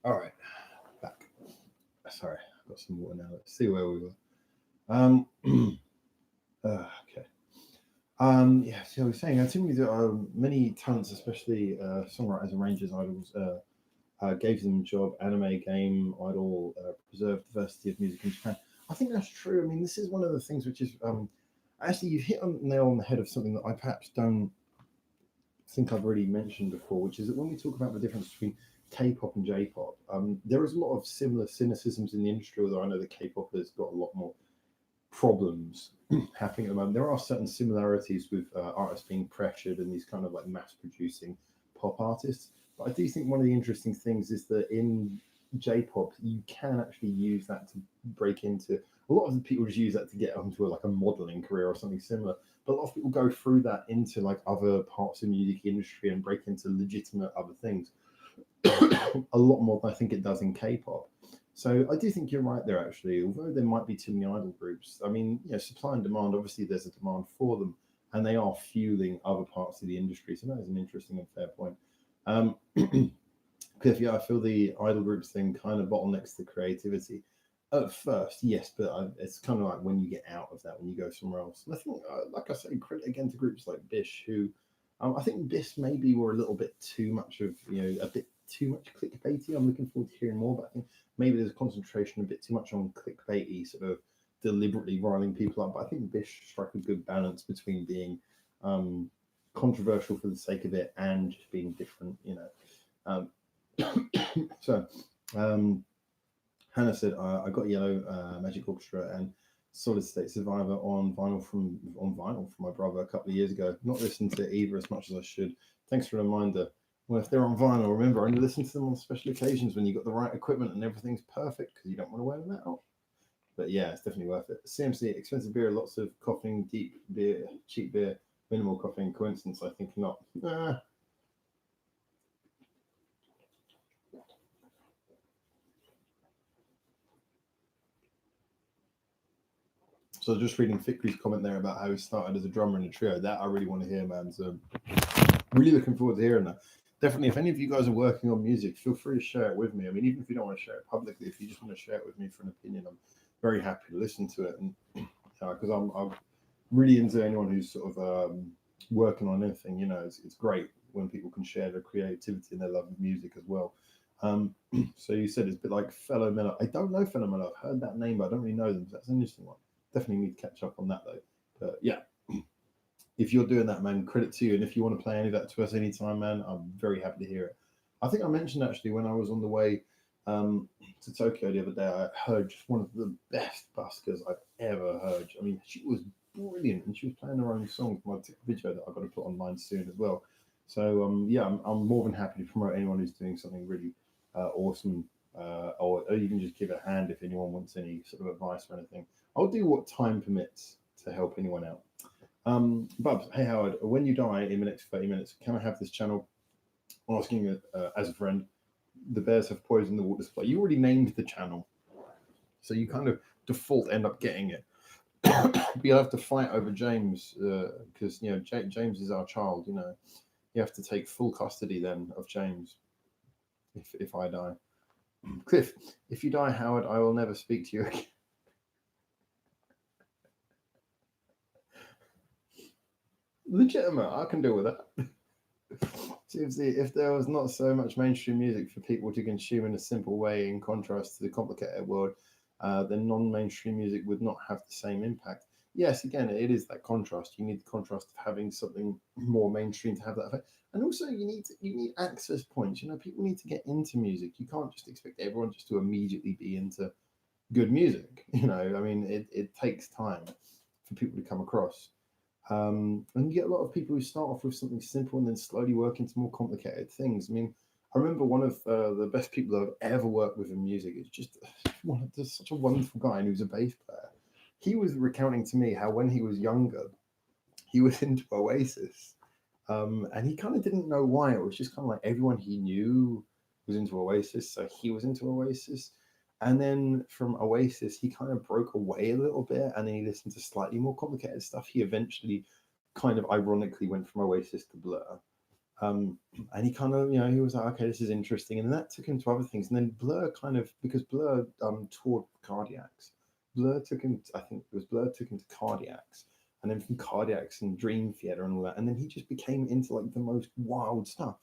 All right, back. Sorry, got some water now. Let's see where we were. Okay. Yeah, so I was saying, I think there are many talents, especially songwriters and arrangers, idols, gave them a job, anime, game, idol, preserve diversity of music in Japan. I think that's true. I mean, this is one of the things which is actually you've hit on nail on the head of something that I perhaps don't think I've already mentioned before, which is that when we talk about the difference between K-pop and J-pop, there is a lot of similar cynicisms in the industry. Although I know that K-pop has got a lot more problems happening at the moment. There are certain similarities with artists being pressured and these kind of like mass producing pop artists. But I do think one of the interesting things is that in J-pop, you can actually use that to break into. A lot of the people just use that to get onto like a modeling career or something similar. But a lot of people go through that into like other parts of the music industry and break into legitimate other things. A lot more than I think it does in K-pop. So I do think you're right there, actually. Although there might be too many idol groups, I mean, supply and demand. Obviously, there's a demand for them, and they are fueling other parts of the industry. So that is an interesting and fair point. Um, Cliff, yeah, I feel the idol groups thing kind of bottlenecks the creativity. At first, yes, but it's kind of like when you get out of that, when you go somewhere else. And I think, like I say, credit again to groups like Bish, who I think Bish maybe were a little bit too much of, a bit too much clickbaity. I'm looking forward to hearing more, but I think maybe there's a concentration a bit too much on clickbaity, sort of deliberately riling people up. But I think Bish struck a good balance between being controversial for the sake of it and just being different, Um, so, Hannah said, I got Yellow Magic Orchestra and Solid State Survivor on vinyl from my brother a couple of years ago. Not listened to either as much as I should. Thanks for the reminder. Well, if they're on vinyl, remember, only listen to them on special occasions when you've got the right equipment and everything's perfect because you don't want to wear them out. But yeah, it's definitely worth it. CMC, expensive beer, lots of coughing, deep beer, cheap beer, minimal coughing. Coincidence? I think not. So just reading Fikri's comment there about how he started as a drummer in a trio. That I really want to hear, man. So really looking forward to hearing that. Definitely, if any of you guys are working on music, feel free to share it with me. I mean, even if you don't want to share it publicly, if you just want to share it with me for an opinion, I'm very happy to listen to it. And because I'm really into anyone who's sort of working on anything. It's great when people can share their creativity and their love of music as well. So you said it's a bit like Fellow Miller. I don't know Fellow Miller. I've heard that name, but I don't really know them. So that's an interesting one. Definitely need to catch up on that though. But yeah, if you're doing that, man, credit to you. And if you want to play any of that to us anytime, man, I'm very happy to hear it. I think I mentioned actually when I was on the way to Tokyo the other day, I heard just one of the best buskers I've ever heard. I mean, she was brilliant, and she was playing her own songs. My video that I've got to put online soon as well. So yeah, I'm more than happy to promote anyone who's doing something really awesome, or even just give a hand if anyone wants any sort of advice or anything. I'll do what time permits to help anyone out. Bubs, hey Howard, when you die in the next 30 minutes, can I have this channel? Asking it as a friend. The bears have poisoned the water supply. You already named the channel, so you kind of default end up getting it. But you'll have to fight over James because James is our child. You have to take full custody then of James if I die. Cliff, if you die, Howard, I will never speak to you again. Legitimate, I can deal with that. Seriously, if there was not so much mainstream music for people to consume in a simple way, in contrast to the complicated world, then non-mainstream music would not have the same impact. Yes, again, it is that contrast. You need the contrast of having something more mainstream to have that effect, and also you need access points. People need to get into music. You can't just expect everyone just to immediately be into good music. I mean, it takes time for people to come across. And you get a lot of people who start off with something simple and then slowly work into more complicated things. I mean, I remember one of the best people I've ever worked with in music. It's just such a wonderful guy, and he was a bass player. He was recounting to me how when he was younger, he was into Oasis, and he kind of didn't know why. It was just kind of like everyone he knew was into Oasis, so he was into Oasis. And then from Oasis, he kind of broke away a little bit, and then he listened to slightly more complicated stuff. He eventually, kind of ironically, went from Oasis to Blur. Um, and he kind of, he was like, okay, this is interesting. And that took him to other things. And then Blur kind of, because Blur toured Cardiacs, Blur took him, I think it was Blur took him to Cardiacs. And then from Cardiacs and Dream Theater and all that. And then he just became into like the most wild stuff.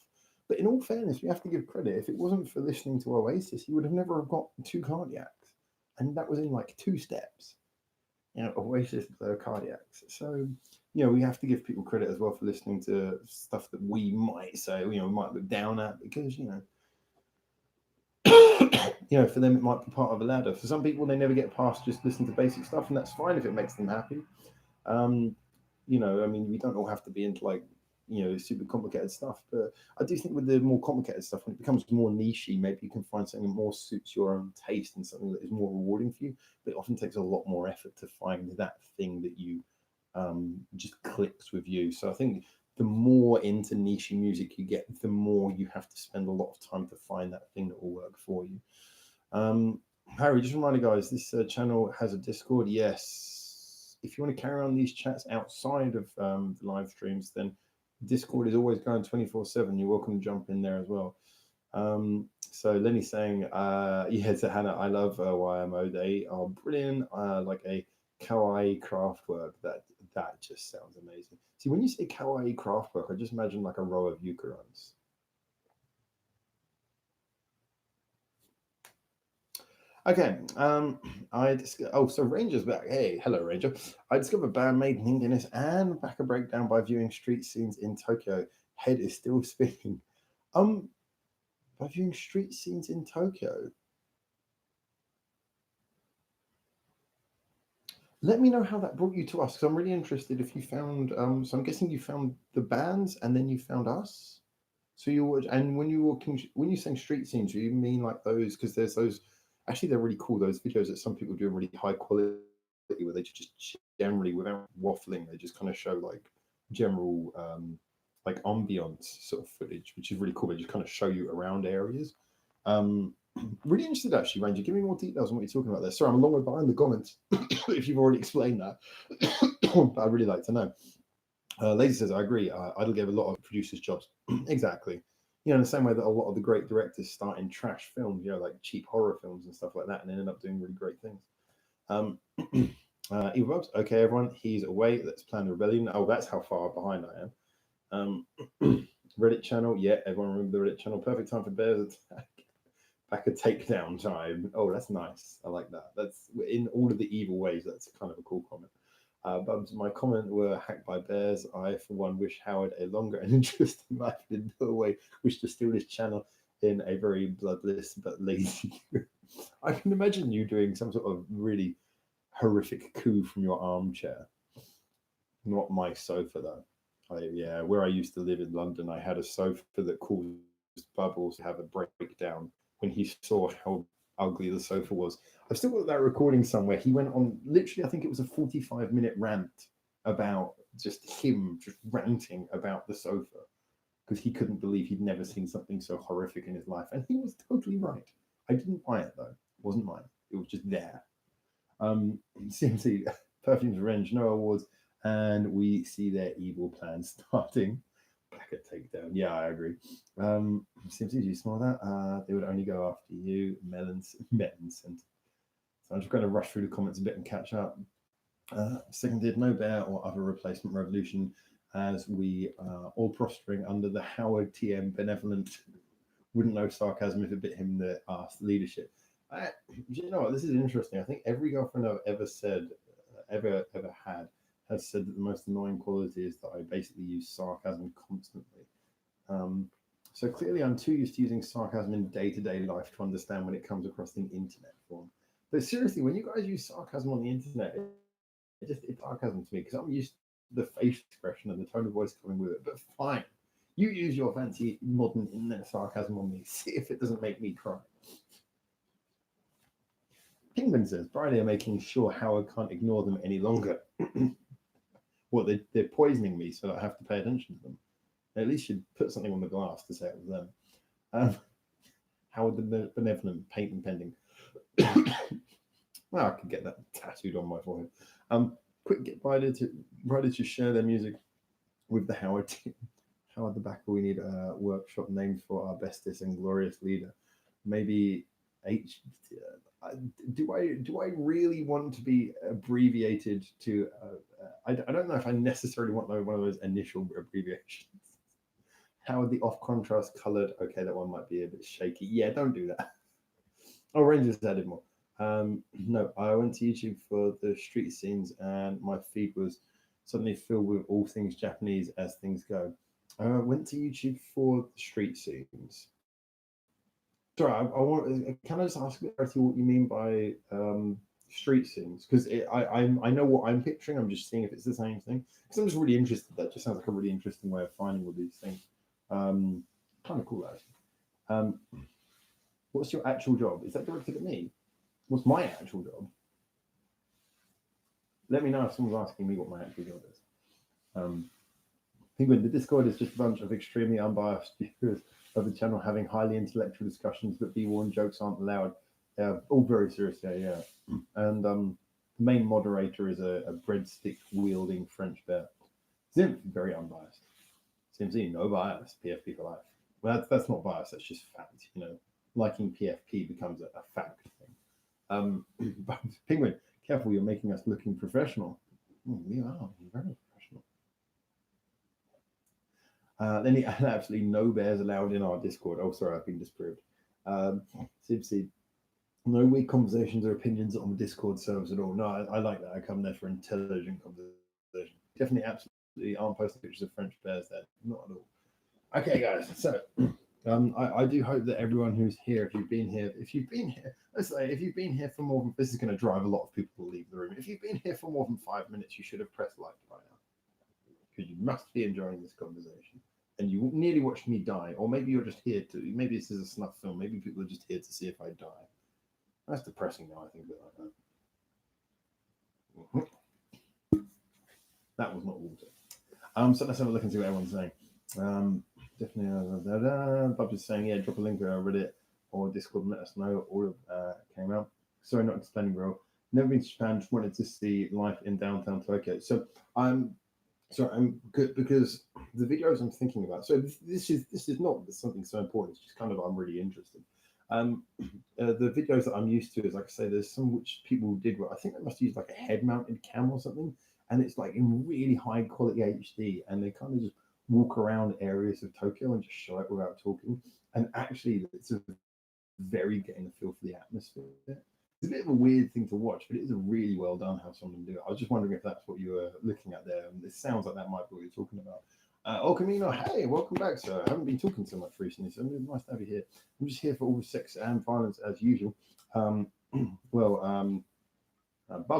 But in all fairness, we have to give credit. If it wasn't for listening to Oasis, he would have never have got to Cardiacs. And that was in like 2 steps. Oasis, Blur, Cardiacs. So, we have to give people credit as well for listening to stuff that we might say, we might look down at because, for them it might be part of a ladder. For some people, they never get past just listening to basic stuff, and that's fine if it makes them happy. Um, we don't all have to be into like, super complicated stuff, but I do think with the more complicated stuff, when it becomes more nichey, maybe you can find something that more suits your own taste and something that is more rewarding for you. But it often takes a lot more effort to find that thing that you just clicks with you. So I think the more into niche music you get, the more you have to spend a lot of time to find that thing that will work for you. Harry, just remind you guys, this channel has a Discord. Yes. If you want to carry on these chats outside of the live streams, then Discord is always going 24/7. You're welcome to jump in there as well. So Lenny's saying, yeah, to Hannah, I love YMO. They are brilliant. Like a kawaii craft work. That just sounds amazing. See, when you say kawaii craft work, I just imagine like a row of yukarons. Okay. So Ranger's back. Hey, hello, Ranger. I discovered Bandmate, Ninginess, and back a breakdown by viewing street scenes in Tokyo. Head is still spinning. By viewing street scenes in Tokyo. Let me know how that brought you to us, because I'm really interested if you found. So I'm guessing you found the bands and then you found us. So you would, and when when you saying street scenes, you mean like those? Because there's those. Actually, they're really cool. Those videos that some people do in really high quality, where they just generally, without waffling, they just kind of show like general, like ambience sort of footage, which is really cool. They just kind of show you around areas. Really interested actually, Ranger. Give me more details on what you're talking about there. Sorry, I'm a long way behind the comments. If you've already explained that, but I'd really like to know. Lazy says, I agree. Idol gave a lot of producers jobs. Exactly. In the same way that a lot of the great directors start in trash films, like cheap horror films and stuff like that, and then end up doing really great things. Evil Bubs, okay, everyone, he's away. Let's plan the rebellion. Oh, that's how far behind I am. Reddit channel, yeah, everyone remember the Reddit channel. Perfect time for Bears attack. Back a takedown time. Oh, that's nice. I like that. That's in all of the evil ways. That's kind of a cool comment. Bubs, my comment were hacked by bears. I, for one, wish Howard a longer and interesting life in Norway. Wish to steal his channel in a very bloodless but lazy. I can imagine you doing some sort of really horrific coup from your armchair. Not my sofa, though. Yeah, where I used to live in London, I had a sofa that caused Bubbles to have a breakdown when he saw how ugly the sofa was. I've still got that recording somewhere. He went on literally, I think it was a 45-minute rant about just him just ranting about the sofa because he couldn't believe he'd never seen something so horrific in his life. And he was totally right. I didn't buy it though. It wasn't mine. It was just there. CMC, Perfume's Revenge, no awards, and we see their evil plan starting. Back at takedown. Yeah, I agree. CMC, do you smell that? They would only go after you, melons. So I'm just going to rush through the comments a bit and catch up. Seconded, no bear or other replacement revolution, as we are all prospering under the Howard TM benevolent. Wouldn't know sarcasm if it bit him in the arse leadership. You know what? This is interesting. I think every girlfriend I've ever said, ever had, has said that the most annoying quality is that I basically use sarcasm constantly. So clearly, I'm too used to using sarcasm in day-to-day life to understand when it comes across in internet form. But seriously, when you guys use sarcasm on the internet, it's sarcasm to me because I'm used to the face expression and the tone of voice coming with it. But fine, you use your fancy modern internet sarcasm on me. See if it doesn't make me cry. Penguin says, Friday are making sure Howard can't ignore them any longer. Well, they're poisoning me, so I have to pay attention to them. They at least should put something on the glass to say it was them. Howard the Benevolent, patent pending. Well, I could get that tattooed on my forehead. Quick get Ryder to share their music with the Howard team. Howard the Backer, we need a workshop named for our bestest and glorious leader. Maybe H. Do I really want to be abbreviated to? I don't know if I necessarily want one of those initial abbreviations. Howard the off contrast colored. Okay, that one might be a bit shaky. Yeah, don't do that. Oh, Rangers added more. No, I went to YouTube for the street scenes, and my feed was suddenly filled with all things Japanese as things go. I went to YouTube for the street scenes. Sorry, I want. Can I just ask clarity what you mean by street scenes? Because I know what I'm picturing. I'm just seeing if it's the same thing. Because I'm just really interested. That just sounds like a really interesting way of finding all these things. Kind of cool, actually. Um, what's your actual job? Is that directed at me? What's my actual job? Let me know if someone's asking me what my actual job is. Penguin, the Discord is just a bunch of extremely unbiased viewers of the channel having highly intellectual discussions, but be warned, jokes aren't allowed. All very serious, yeah. And the main moderator is a breadstick wielding French bear. Zim, very unbiased. CMC, no bias. PFP for life. Well, that's not bias. That's just fact. You know, liking PFP becomes a fact thing. But Penguin, careful, you're making us looking professional. We are very professional. Then he had absolutely no bears allowed in our Discord. Oh, sorry, I've been disproved. Sibsy, no weak conversations or opinions on the Discord servers at all. No, I like that. I come there for intelligent conversation. Definitely, absolutely aren't posting pictures of French bears there. Not at all. Okay, guys. So I do hope that everyone who's here, if you've been here, let's say if you've been here for more than, this is going to drive a lot of people to leave the room. If you've been here for more than 5 minutes, you should have pressed like by now, because you must be enjoying this conversation. And you nearly watched me die, or maybe you're just here to, maybe this is a snuff film, maybe people are just here to see if I die. That's depressing now, I think, a bit like that. That was not water. So let's have a look and see what everyone's saying. Definitely, Bob is saying, yeah, drop a link to Reddit or Discord and let us know all came out. Sorry, not explaining real. Never been to Japan, just wanted to see life in downtown Tokyo. So I'm good because the videos I'm thinking about. So this is not something so important. It's just kind of I'm really interested. The videos that I'm used to is, like I say, there's some which people did. I think they must use like a head-mounted cam or something, and it's like in really high quality HD, and they kind of just walk around areas of Tokyo and just show it without talking. And actually, it's a very getting a feel for the atmosphere. It's a bit of a weird thing to watch, but it is a really well done how someone do it. I was just wondering if that's what you were looking at there. And it sounds like that might be what you're talking about. Camino, hey, welcome back, sir. I haven't been talking so much recently, so it's nice to have you here. I'm just here for all the sex and violence as usual. Bubs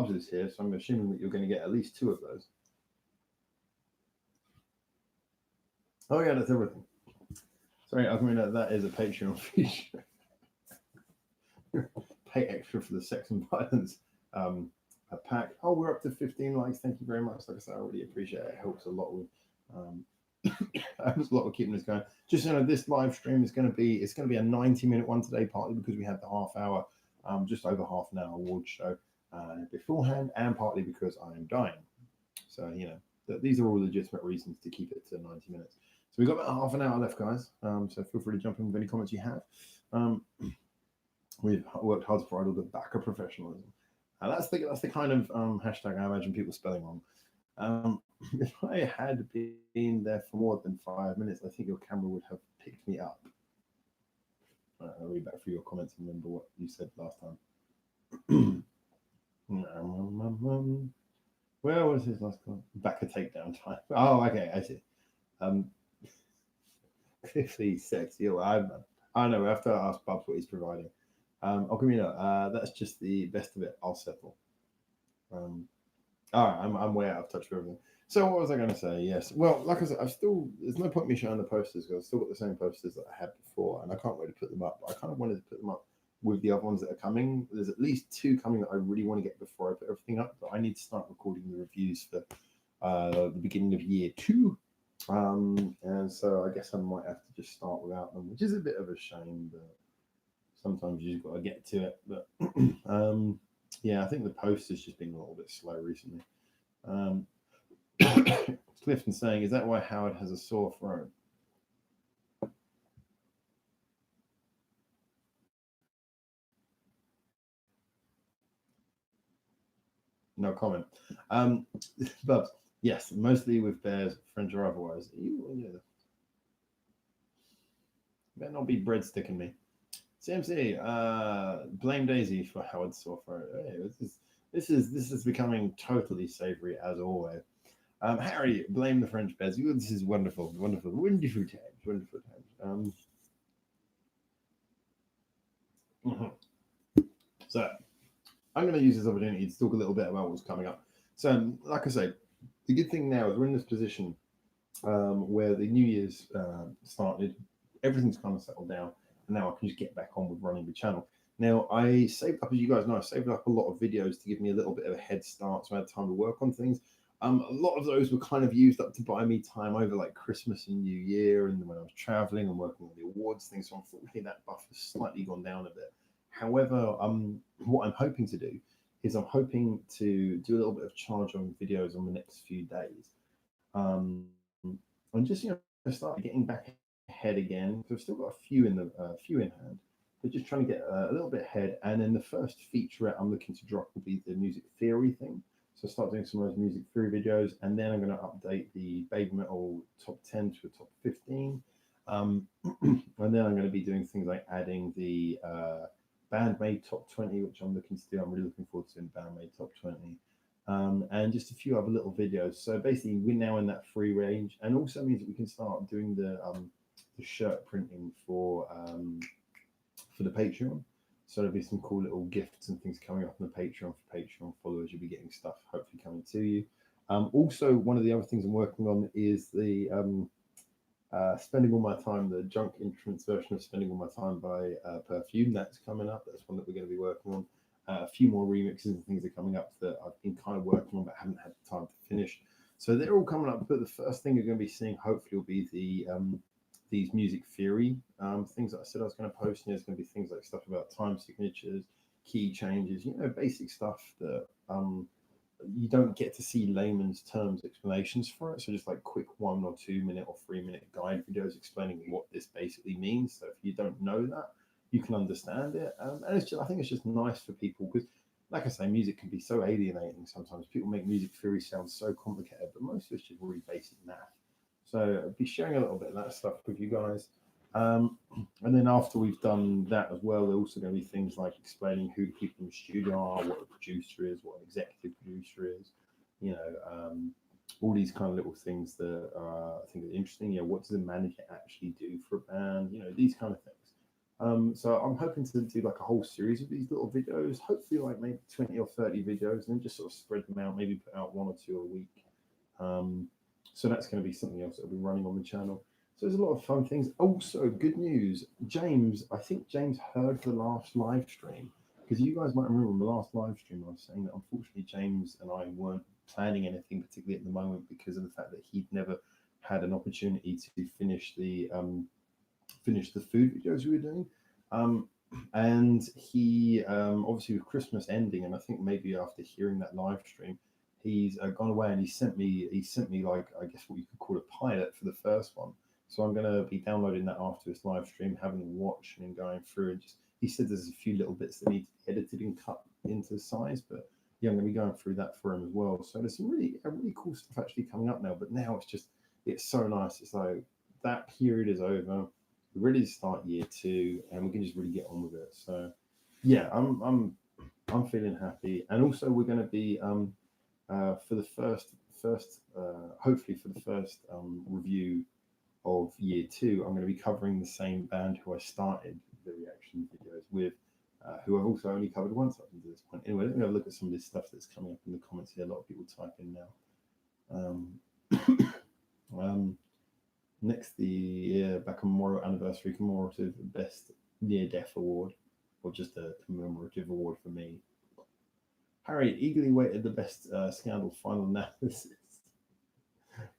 is here, so I'm assuming that you're going to get at least 2 of those. Oh yeah, that's everything. Sorry, Alchemina, that is a Patreon feature. Pay extra for the sex and violence a pack. Oh, we're up to 15 likes. Thank you very much. Like I said, I really appreciate it. It helps a lot with helps a lot with keeping this going. Just so you know, this live stream is going to be a 90-minute one today, partly because we had the half hour, just over half an hour award show beforehand, and partly because I am dying. So you know, these are all legitimate reasons to keep it to 90 minutes. So we've got about half an hour left, guys. So feel free to jump in with any comments you have. We've worked hard to provide all the backer professionalism. That's the kind of hashtag I imagine people spelling wrong. If I had been there for more than 5 minutes, I think your camera would have picked me up. I'll read back through your comments and remember what you said last time. Where was his last comment? Backer takedown time. Oh, okay, I see. Clearly sexy. I don't know. We have to ask Bubs what he's providing. That's just the best of it. I'll settle. All right, I'm way out of touch with everything. So what was I going to say? Yes. Well, like I said, there's no point me showing the posters because I've still got the same posters that I had before, and I can't wait to put them up. But I kind of wanted to put them up with the other ones that are coming. There's at least 2 coming that I really want to get before I put everything up. But I need to start recording the reviews for the beginning of year 2. And so I guess I might have to just start without them, which is a bit of a shame, but sometimes you just got to get to it. But yeah, I think the post has just been a little bit slow recently. Clifton saying, is that why Howard has a sore throat? No comment. But yes, mostly with bears, French or otherwise. You better not be breadsticking me. CMC, blame Daisy for Howard's sore throat. Hey, this is becoming totally savoury as always. Harry, blame the French bears. This is wonderful, wonderful, wonderful times, wonderful times. Mhm. So I'm going to use this opportunity to talk a little bit about what's coming up. So, like I say, the good thing now is we're in this position where the New Year's started, everything's kind of settled down, and now I can just get back on with running the channel. Now, I saved up, as you guys know, I saved up a lot of videos to give me a little bit of a head start, so I had time to work on things. A lot of those were kind of used up to buy me time over like Christmas and New Year, and when I was traveling and working on the awards thing. So unfortunately, that buff has slightly gone down a bit. However, what I'm hoping to do is I'm hoping to do a little bit of charge on videos on the next few days. And just start getting back ahead again. So I've still got a few in hand, but just trying to get a little bit ahead. And then the first featurette I'm looking to drop will be the music theory thing. So start doing some of those music theory videos, and then I'm going to update the Baby Metal top 10 to a top 15. And then I'm going to be doing things like adding the Bandmade top 20, which I'm looking to do. I'm really looking forward to doing Bandmade top 20. And just a few other little videos. So basically, we're now in that free range, and also means that we can start doing the shirt printing for the Patreon. So there'll be some cool little gifts and things coming up on the Patreon for Patreon followers. You'll be getting stuff hopefully coming to you. Also, one of the other things I'm working on is the Spending All My Time, the Junk Instruments version of Spending All My Time by Perfume. That's coming up. That's one that we're going to be working on. A few more remixes and things are coming up that I've been kind of working on but haven't had time to finish. So they're all coming up. But the first thing you're going to be seeing, hopefully, will be these music theory things that I said I was going to post. And there's going to be things like stuff about time signatures, key changes, basic stuff that you don't get to see layman's terms explanations for it. So just like quick 1 or 2 minute or 3 minute guide videos explaining what this basically means. So if you don't know that, you can understand it. And I think it's just nice for people because, like I say, music can be so alienating sometimes. People make music theory sound so complicated, but most of it's just really basic math. So I'll be sharing a little bit of that stuff with you guys. And then after we've done that as well, there are also going to be things like explaining who the people in the studio are, what a producer is, what an executive producer is, all these kind of little things that I think are interesting. What does a manager actually do for a band? These kind of things. So I'm hoping to do like a whole series of these little videos, hopefully like maybe 20 or 30 videos, and then just sort of spread them out, maybe put out 1 or 2 a week. So that's going to be something else that will be running on the channel. So there's a lot of fun things. Also, good news. I think James heard the last live stream because you guys might remember on the last live stream I was saying that unfortunately James and I weren't planning anything particularly at the moment because of the fact that he'd never had an opportunity to finish the food videos we were doing. And he obviously with Christmas ending, and I think maybe after hearing that live stream, he's gone away and he sent me like I guess what you could call a pilot for the first one. So I'm going to be downloading that after this live stream, having a watch and going through and just. He said there's a few little bits that need to be edited and cut into size, but yeah, I'm going to be going through that for him as well. So there's some really cool stuff actually coming up now. But now it's so nice. It's like that period is over. We're ready to start year 2, and we can just really get on with it. So yeah, I'm feeling happy, and also we're going to be for the first hopefully for the first review of year 2, I'm going to be covering the same band who I started the reaction videos with, who I've also only covered once up until this point. Anyway, let me have a look at some of this stuff that's coming up in the comments here. A lot of people type in now. Next, the back Memorial Anniversary commemorative Best Near Death Award, or just a commemorative award for me. Harry eagerly waited the best Scandal final analysis.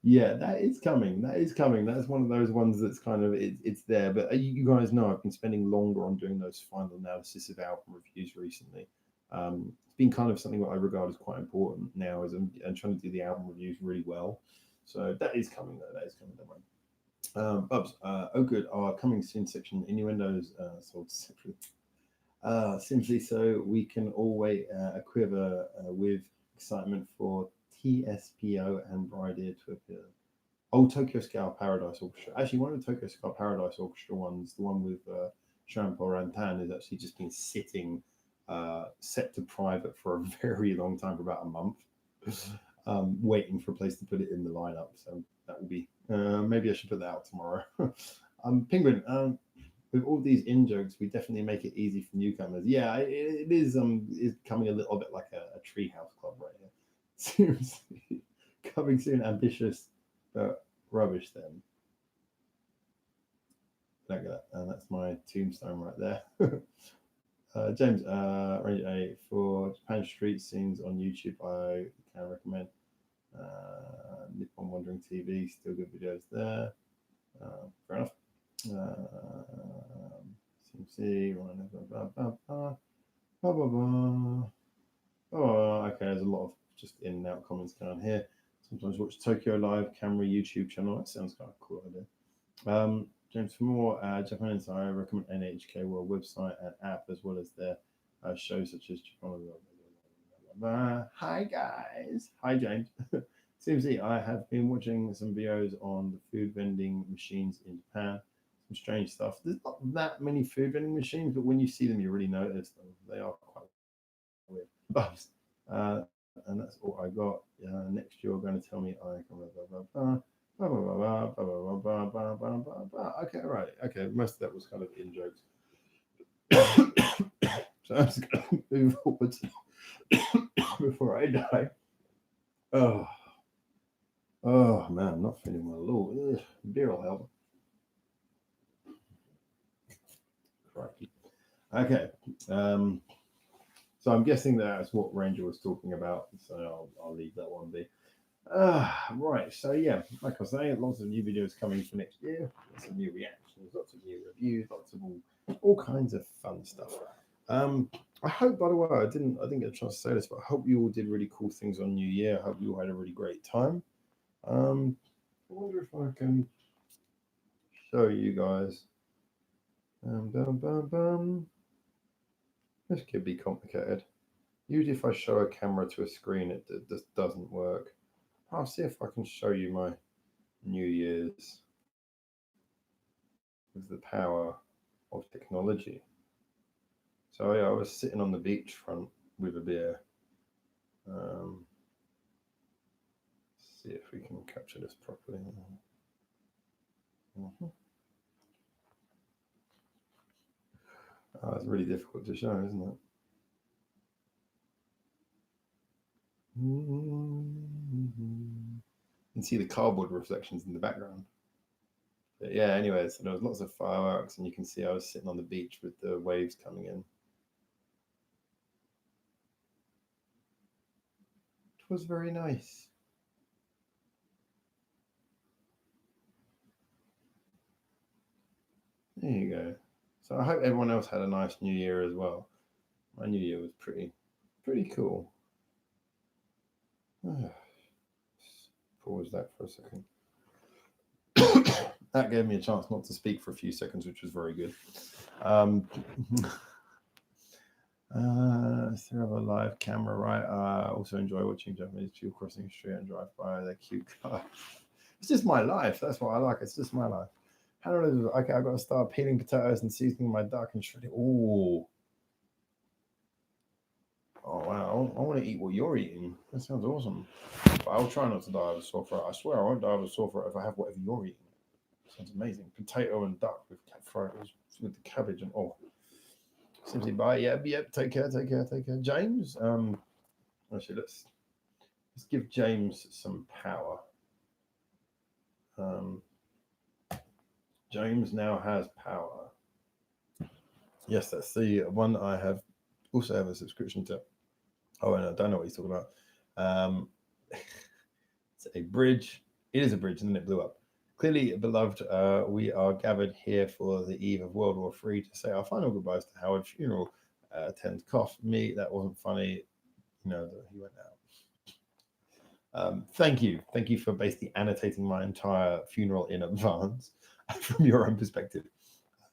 Yeah, that is coming. That's one of those ones that's kind of it's there. But you guys know I've been spending longer on doing those final analysis of album reviews recently. It's been kind of something that I regard as quite important now, as I'm trying to do the album reviews really well. So that is coming. That is coming. Don't worry. Bubs, oh good, our coming soon section innuendos sold separately. Simply so we can all wait a quiver with excitement for TSPO and Bride Ear to appear. Oh, Tokyo Scale Paradise Orchestra. Actually, one of the Tokyo Scale Paradise Orchestra ones, the one with Sharon Rantan, has actually just been sitting set to private for a very long time, for about a month, waiting for a place to put it in the lineup. So that will be, maybe I should put that out tomorrow. Penguin, with all these in jokes, we definitely make it easy for newcomers. Yeah, it is coming a little bit like a treehouse club right here. Seriously, coming soon, ambitious, but rubbish then. Look at that, and that's my tombstone right there. James, Range A, for Japan street scenes on YouTube, I can recommend. Nippon Wandering TV, still good videos there. Fair enough. CMC, oh, okay, there's a lot of just in and out comments going on here. Sometimes watch Tokyo Live Camera YouTube channel. That sounds kind of cool idea. James, for more Japan Insight, I recommend NHK World website and app, as well as their shows such as Japan. Hi guys. Hi James. CMC, I have been watching some videos on the food vending machines in Japan. Some strange stuff. There's not that many food vending machines, but when you see them, you really notice them. They are quite weird. And that's all I got. Next, you're going to tell me I can. Okay, right. Okay, most of that was kind of in jokes. So I'm just going to move forward before I die. Oh man, not feeling well at all. Beer will help. Crikey. Okay. So I'm guessing that's what Ranger was talking about. So I'll leave that one be. Right. So yeah, like I was saying, lots of new videos coming for next year. Lots of new reactions, lots of new reviews, lots of all kinds of fun stuff. I hope, by the way, I didn't get a chance to say this, but I hope you all did really cool things on New Year. I hope you all had a really great time. I wonder if I can show you guys. This could be complicated. Usually if I show a camera to a screen, it just doesn't work. I'll see if I can show you my New Year's with the power of technology. So yeah, I was sitting on the beachfront with a beer. See if we can capture this properly. Oh, it's really difficult to show, isn't it? You can see the cardboard reflections in the background. But yeah, anyway, so there was lots of fireworks, and you can see I was sitting on the beach with the waves coming in. It was very nice. There you go. So I hope everyone else had a nice New Year as well. My New Year was pretty cool. Pause that for a second. That gave me a chance not to speak for a few seconds, which was very good. Still have a live camera, right? I also enjoy watching Japanese people crossing the street and drive by. They're cute cars. It's just my life. That's what I like. It's just my life. Okay, I've got to start peeling potatoes and seasoning my duck and shredding. Oh wow! I want to eat what you're eating. That sounds awesome. But I'll try not to die of a sore throat. I swear I won't die of a sore throat if I have whatever you're eating. Sounds amazing. Potato and duck with with the cabbage and Simply bye. Yep. Take care. James. Actually, let's give James some power. James now has power. Yes, that's the one I have. Also have a subscription to. Oh, and I don't know what he's talking about. It's a bridge. It is a bridge, and then it blew up. Clearly, beloved, we are gathered here for the eve of World War III to say our final goodbyes to Howard's funeral. Tens cough. Me, that wasn't funny. You know, he went out. Thank you for basically annotating my entire funeral in advance from your own perspective.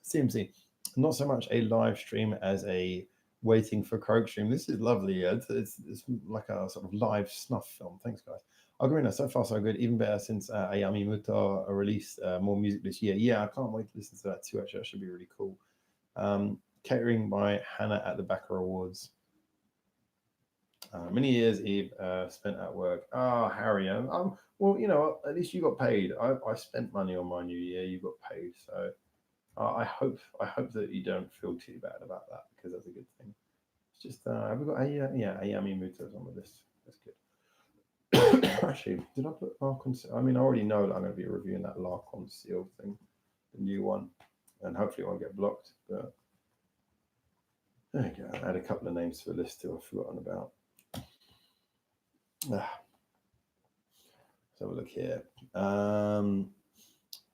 CMC, not so much a live stream as a waiting for Croak Stream. This is lovely. Yeah, it's like a sort of live snuff film. Thanks, guys. Ocarina, so far so good. Even better since Ayami Muto released more music this year. Yeah, I can't wait to listen to that too. Actually, that should be really cool. Catering by Hannah at the Backer Awards. Many years Eve spent at work. Oh, Harry, well, you know, at least you got paid. I spent money on my New Year. You got paid, so I hope that you don't feel too bad about that because that's a good thing. It's just have we got a yeah Ayami Muto's on the list. That's good. Actually, did I put Larkon? I mean, I already know that I'm going to be reviewing that Larkon Seal thing, the new one, and hopefully it won't get blocked. But there you go. I had a couple of names to the list too. I've forgotten about. Let's have a look here.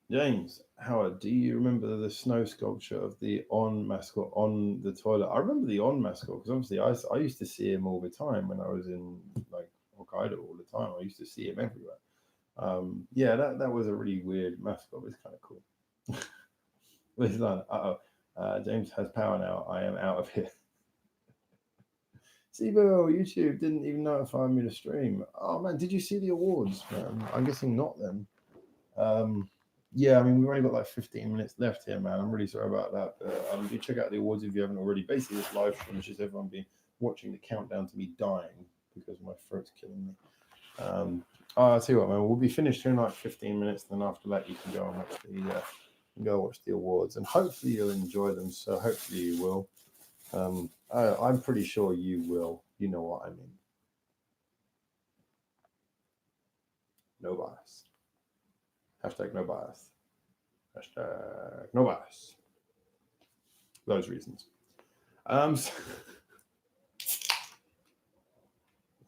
James Howard, do you remember the snow sculpture of the On mascot on the toilet? I remember the On mascot because obviously I used to see him all the time when I was in like Hokkaido all the time. I used to see him everywhere. Yeah, that was a really weird mascot. It's kind of cool. It's like, James has power now. I am out of here. Sibo, YouTube didn't even notify me to stream. Oh man, did you see the awards? I'm guessing not then. Yeah, I mean, we've only got like 15 minutes left here, man. I'm really sorry about that. But do check out the awards if you haven't already. Basically, this live stream is just everyone being watching the countdown to me dying because my throat's killing me. I'll tell you what, man. We'll be finished here in like 15 minutes. Then after that, you can go and watch the awards, and hopefully you'll enjoy them. So hopefully you will. I'm pretty sure you will. You know what I mean. No bias. Hashtag no bias. Hashtag no bias. Those reasons. So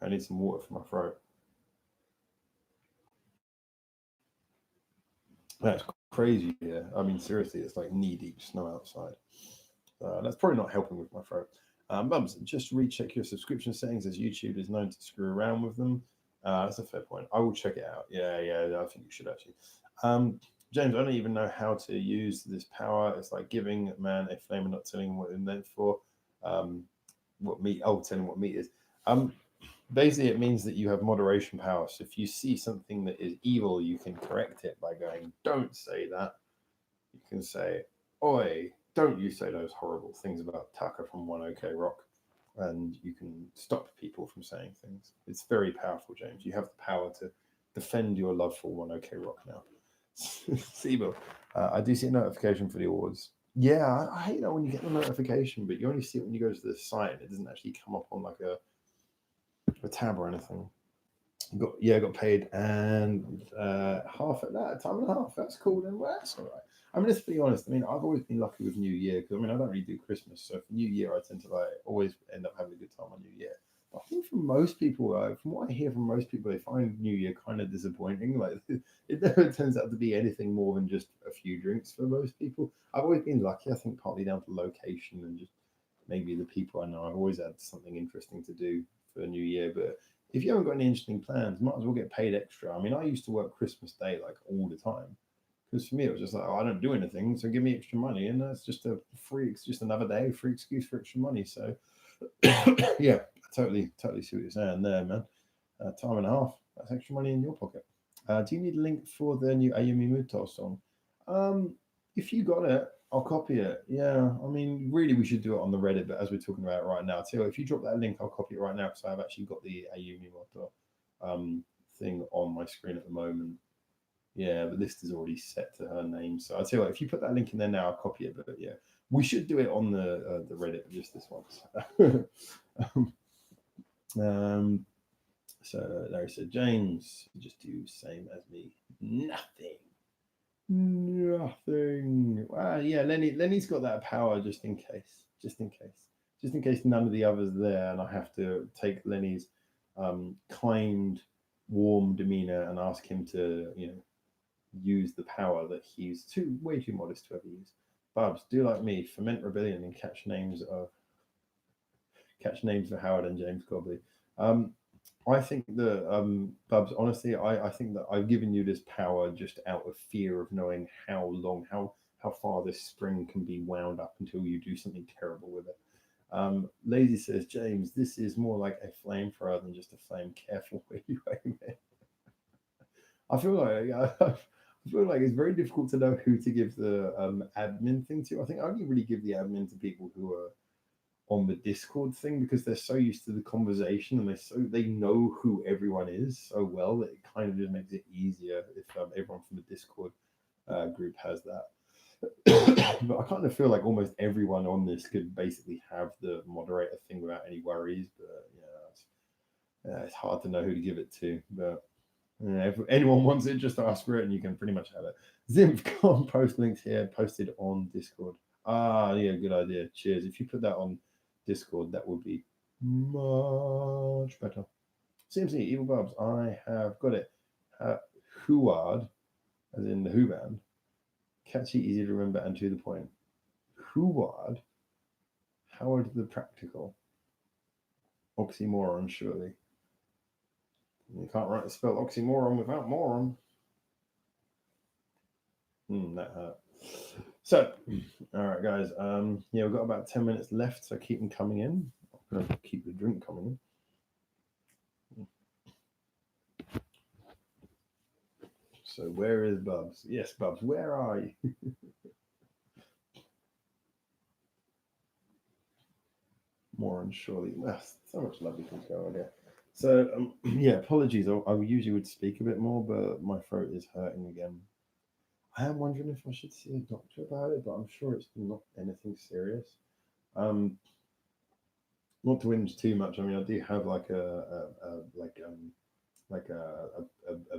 I need some water for my throat. That's crazy. Yeah, I mean, seriously, it's like knee-deep snow outside. That's probably not helping with my throat. Bubs, just recheck your subscription settings as YouTube is known to screw around with them. That's a fair point. I will check it out. Yeah, I think you should actually. James, I don't even know how to use this power. It's like giving a man a flame and not telling him what it's meant for. What meat? Oh, telling him what meat is. Basically, it means that you have moderation power. So if you see something that is evil, you can correct it by going, "Don't say that." You can say, "Oi, don't you say those horrible things about Tucker from One OK Rock," and you can stop people from saying things. It's very powerful, James. You have the power to defend your love for One OK Rock now. Sibo, I do see a notification for the awards. Yeah, I hate that when you get the notification, but you only see it when you go to the site and it doesn't actually come up on like a tab or anything. Got paid and half at that, time and a half. That's cool then. Well, that's all right. I mean, let's be honest. I mean, I've always been lucky with New Year because I mean, I don't really do Christmas, so for New Year, I tend to like always end up having a good time on New Year. But I think from most people, from what I hear from most people, they find New Year kind of disappointing. Like it never turns out to be anything more than just a few drinks for most people. I've always been lucky. I think partly down to location and just maybe the people I know. I've always had something interesting to do for New Year, but if you haven't got any interesting plans, might as well get paid extra. I mean, I used to work Christmas Day like all the time because for me it was just like, oh, I don't do anything, so give me extra money, and that's just a free. It's just another day, free excuse for extra money. So, yeah, totally see what you're saying there, man. Time and a half. That's extra money in your pocket. Do you need a link for the new Ayumi Muto song? If you got it, I'll copy it. Yeah, I mean, really, we should do it on the Reddit, but as we're talking about it right now, too, if you drop that link, I'll copy it right now because I've actually got the Ayumi Moto thing on my screen at the moment. Yeah, the list is already set to her name. So I'll tell you what, if you put that link in there now, I'll copy it. But yeah, we should do it on the Reddit just this once. So Larry said, James, just do same as me. Nothing. Yeah, Lenny's got that power just in case none of the others are there and I have to take Lenny's kind, warm demeanor and ask him to use the power that he's way too modest to ever use. Bubs, do like me, foment rebellion and catch names for Howard and James Cobley. I think that, Bubs, honestly, I think that I've given you this power just out of fear of knowing how far this spring can be wound up until you do something terrible with it. Lazy says, James, this is more like a flamethrower than just a flame. Careful where you aim it. I feel like I feel like it's very difficult to know who to give the admin thing to. I think I only really give the admin to people who are on the Discord thing because they're so used to the conversation and they know who everyone is so well that it kind of just makes it easier if everyone from the Discord group has that. But I kind of feel like almost everyone on this could basically have the moderator thing without any worries. But it's hard to know who to give it to. But if anyone wants it, just ask for it, and you can pretty much have it. Zimph can't post links here. Posted on Discord. Ah, yeah, good idea. Cheers. If you put that on Discord, that would be much better. CMC, Evil Bubs, I have got it. Huard, as in the Who band. Catchy, easy to remember, and to the point. Huard? Howard the Practical. Oxymoron, surely. You can't write the spell oxymoron without moron. That hurt. So, all right, guys. Yeah, we've got about 10 minutes left, so keep them coming in. I'm going to keep the drink coming in. So, where is Bubs? Yes, Bubs, where are you? Moron, surely. So much lovely things going on here. So, yeah, apologies. I usually would speak a bit more, but my throat is hurting again. I am wondering if I should see a doctor about it, but I'm sure it's not anything serious. Not to whinge too much. I mean, I do have like a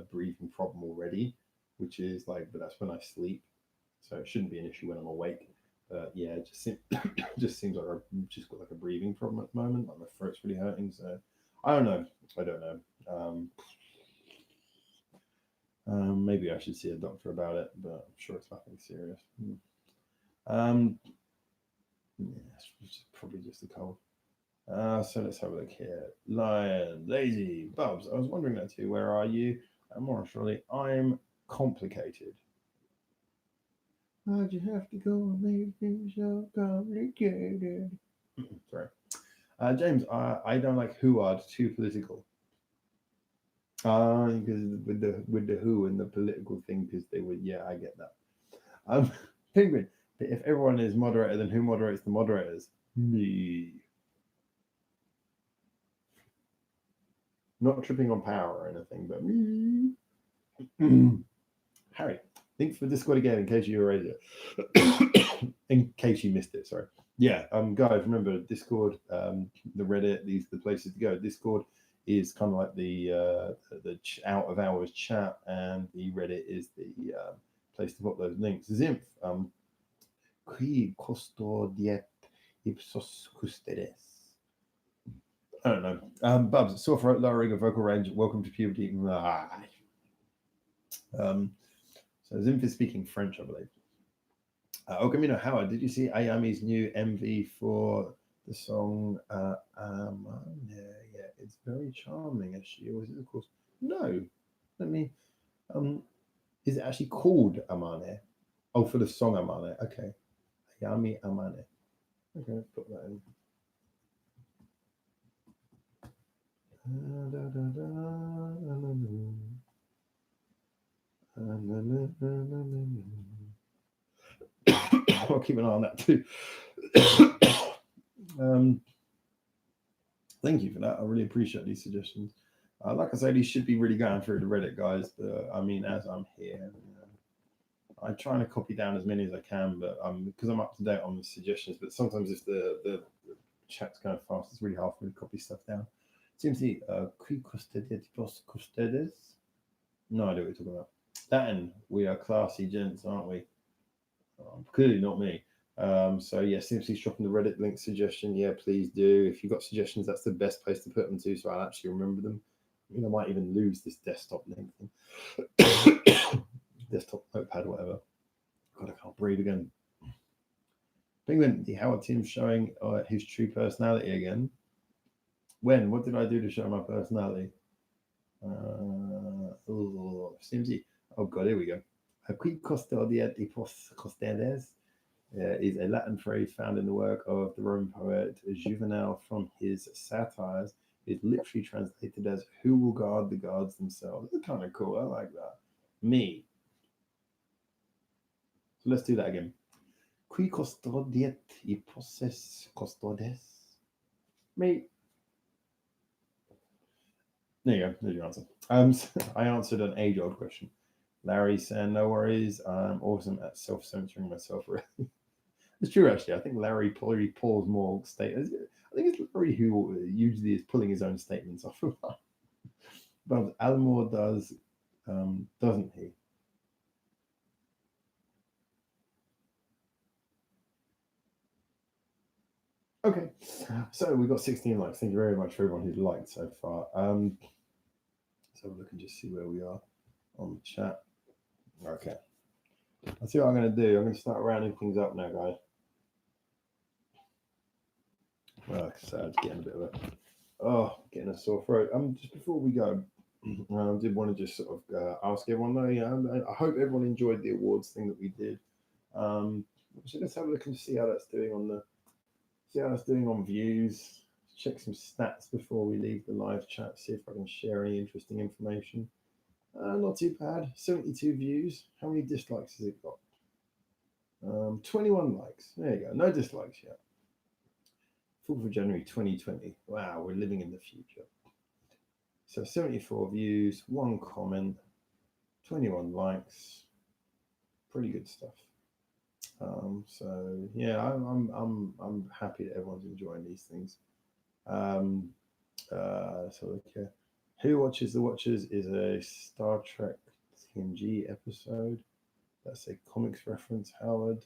breathing problem already, which is like, but that's when I sleep, so it shouldn't be an issue when I'm awake. But yeah, it just seems like I've just got like a breathing problem at the moment. Like my throat's really hurting, so I don't know. Maybe I should see a doctor about it, but I'm sure it's nothing serious. It's probably just a cold. So let's have a look here. Lion, Lazy, Bubs. I was wondering that too. Where are you? More surely, I'm complicated. Why'd you have to go and make things so complicated? Sorry. James, I don't like Huard, too political. Because with the who and the political thing, because they would, yeah, I get that. Penguin, but if everyone is moderator, then who moderates the moderators? Me. Not tripping on power or anything, but me. Harry, thanks for Discord again in case you already in case you missed it, sorry. Yeah, guys, remember Discord, the Reddit, the places to go. Discord is kind of like the out of hours chat, and the Reddit is the place to put those links. Zimph, qui custodiet ipsos custodes. I don't know. Bubs, sore throat, lowering of vocal range. Welcome to puberty. So Zimph is speaking French, I believe. Okamino Howard, did you see Ayami's new MV for the song Amane? Yeah, it's very charming, as she always is, of course. No. Let me is it actually called Amane? Oh, for the song Amane. Okay. Ayami Amane. Okay, let's put that in. I'll keep an eye on that too. Thank you for that. I really appreciate these suggestions. Like I say, these should be really going through the Reddit, guys. But I mean, as I'm here, I'm trying to copy down as many as I can, but because I'm up to date on the suggestions. But sometimes if the chat's going fast, it's really hard for me to copy stuff down. Seems to be qui custodes. No idea what you're talking about. Latin, we are classy gents, aren't we? Clearly not me. So yeah, Simpson's dropping the Reddit link suggestion. Yeah, please do. If you've got suggestions, that's the best place to put them to, so I'll actually remember them. I mean, I might even lose this desktop link thing. Desktop notepad, whatever. God, I can't breathe again. Penguin, the Howard team's showing his true personality again. When? What did I do to show my personality? Simsy. Oh god, here we go. Qui custodiet ipsos custodes. is a Latin phrase found in the work of the Roman poet Juvenal from his satires. Is literally translated as "Who will guard the gods themselves?" That's kind of cool. I like that. Me. So let's do that again. Qui custodiet I posses custodes? Me. There you go. There's your answer. So I answered an age-old question. Larry said, "No worries. I'm awesome at self-censoring myself." Really, it's true. Actually, I think Larry probably pulls more statements. I think it's Larry who usually is pulling his own statements off of that. But Almore does, doesn't he? Okay, so we've got 16 likes. Thank you very much for everyone who's liked so far. Let's have a look and just see where we are on the chat. Okay. I'll see what I'm going to do. I'm going to start rounding things up now, guys. So I'm getting a bit of getting a sore throat. Just before we go, I did want to just sort of ask everyone though. Yeah, I hope everyone enjoyed the awards thing that we did. So let's have a look and see how that's doing on views. Check some stats before we leave the live chat. See if I can share any interesting information. Not too bad. 72 views. How many dislikes has it got? 21 likes. There you go. No dislikes yet. 4th of January 2020. Wow, we're living in the future. So 74 views, 1 comment, 21 likes. Pretty good stuff. So yeah, I'm happy that everyone's enjoying these things. So okay. Who Watches the Watchers is a Star Trek TNG episode. That's a comics reference, Howard.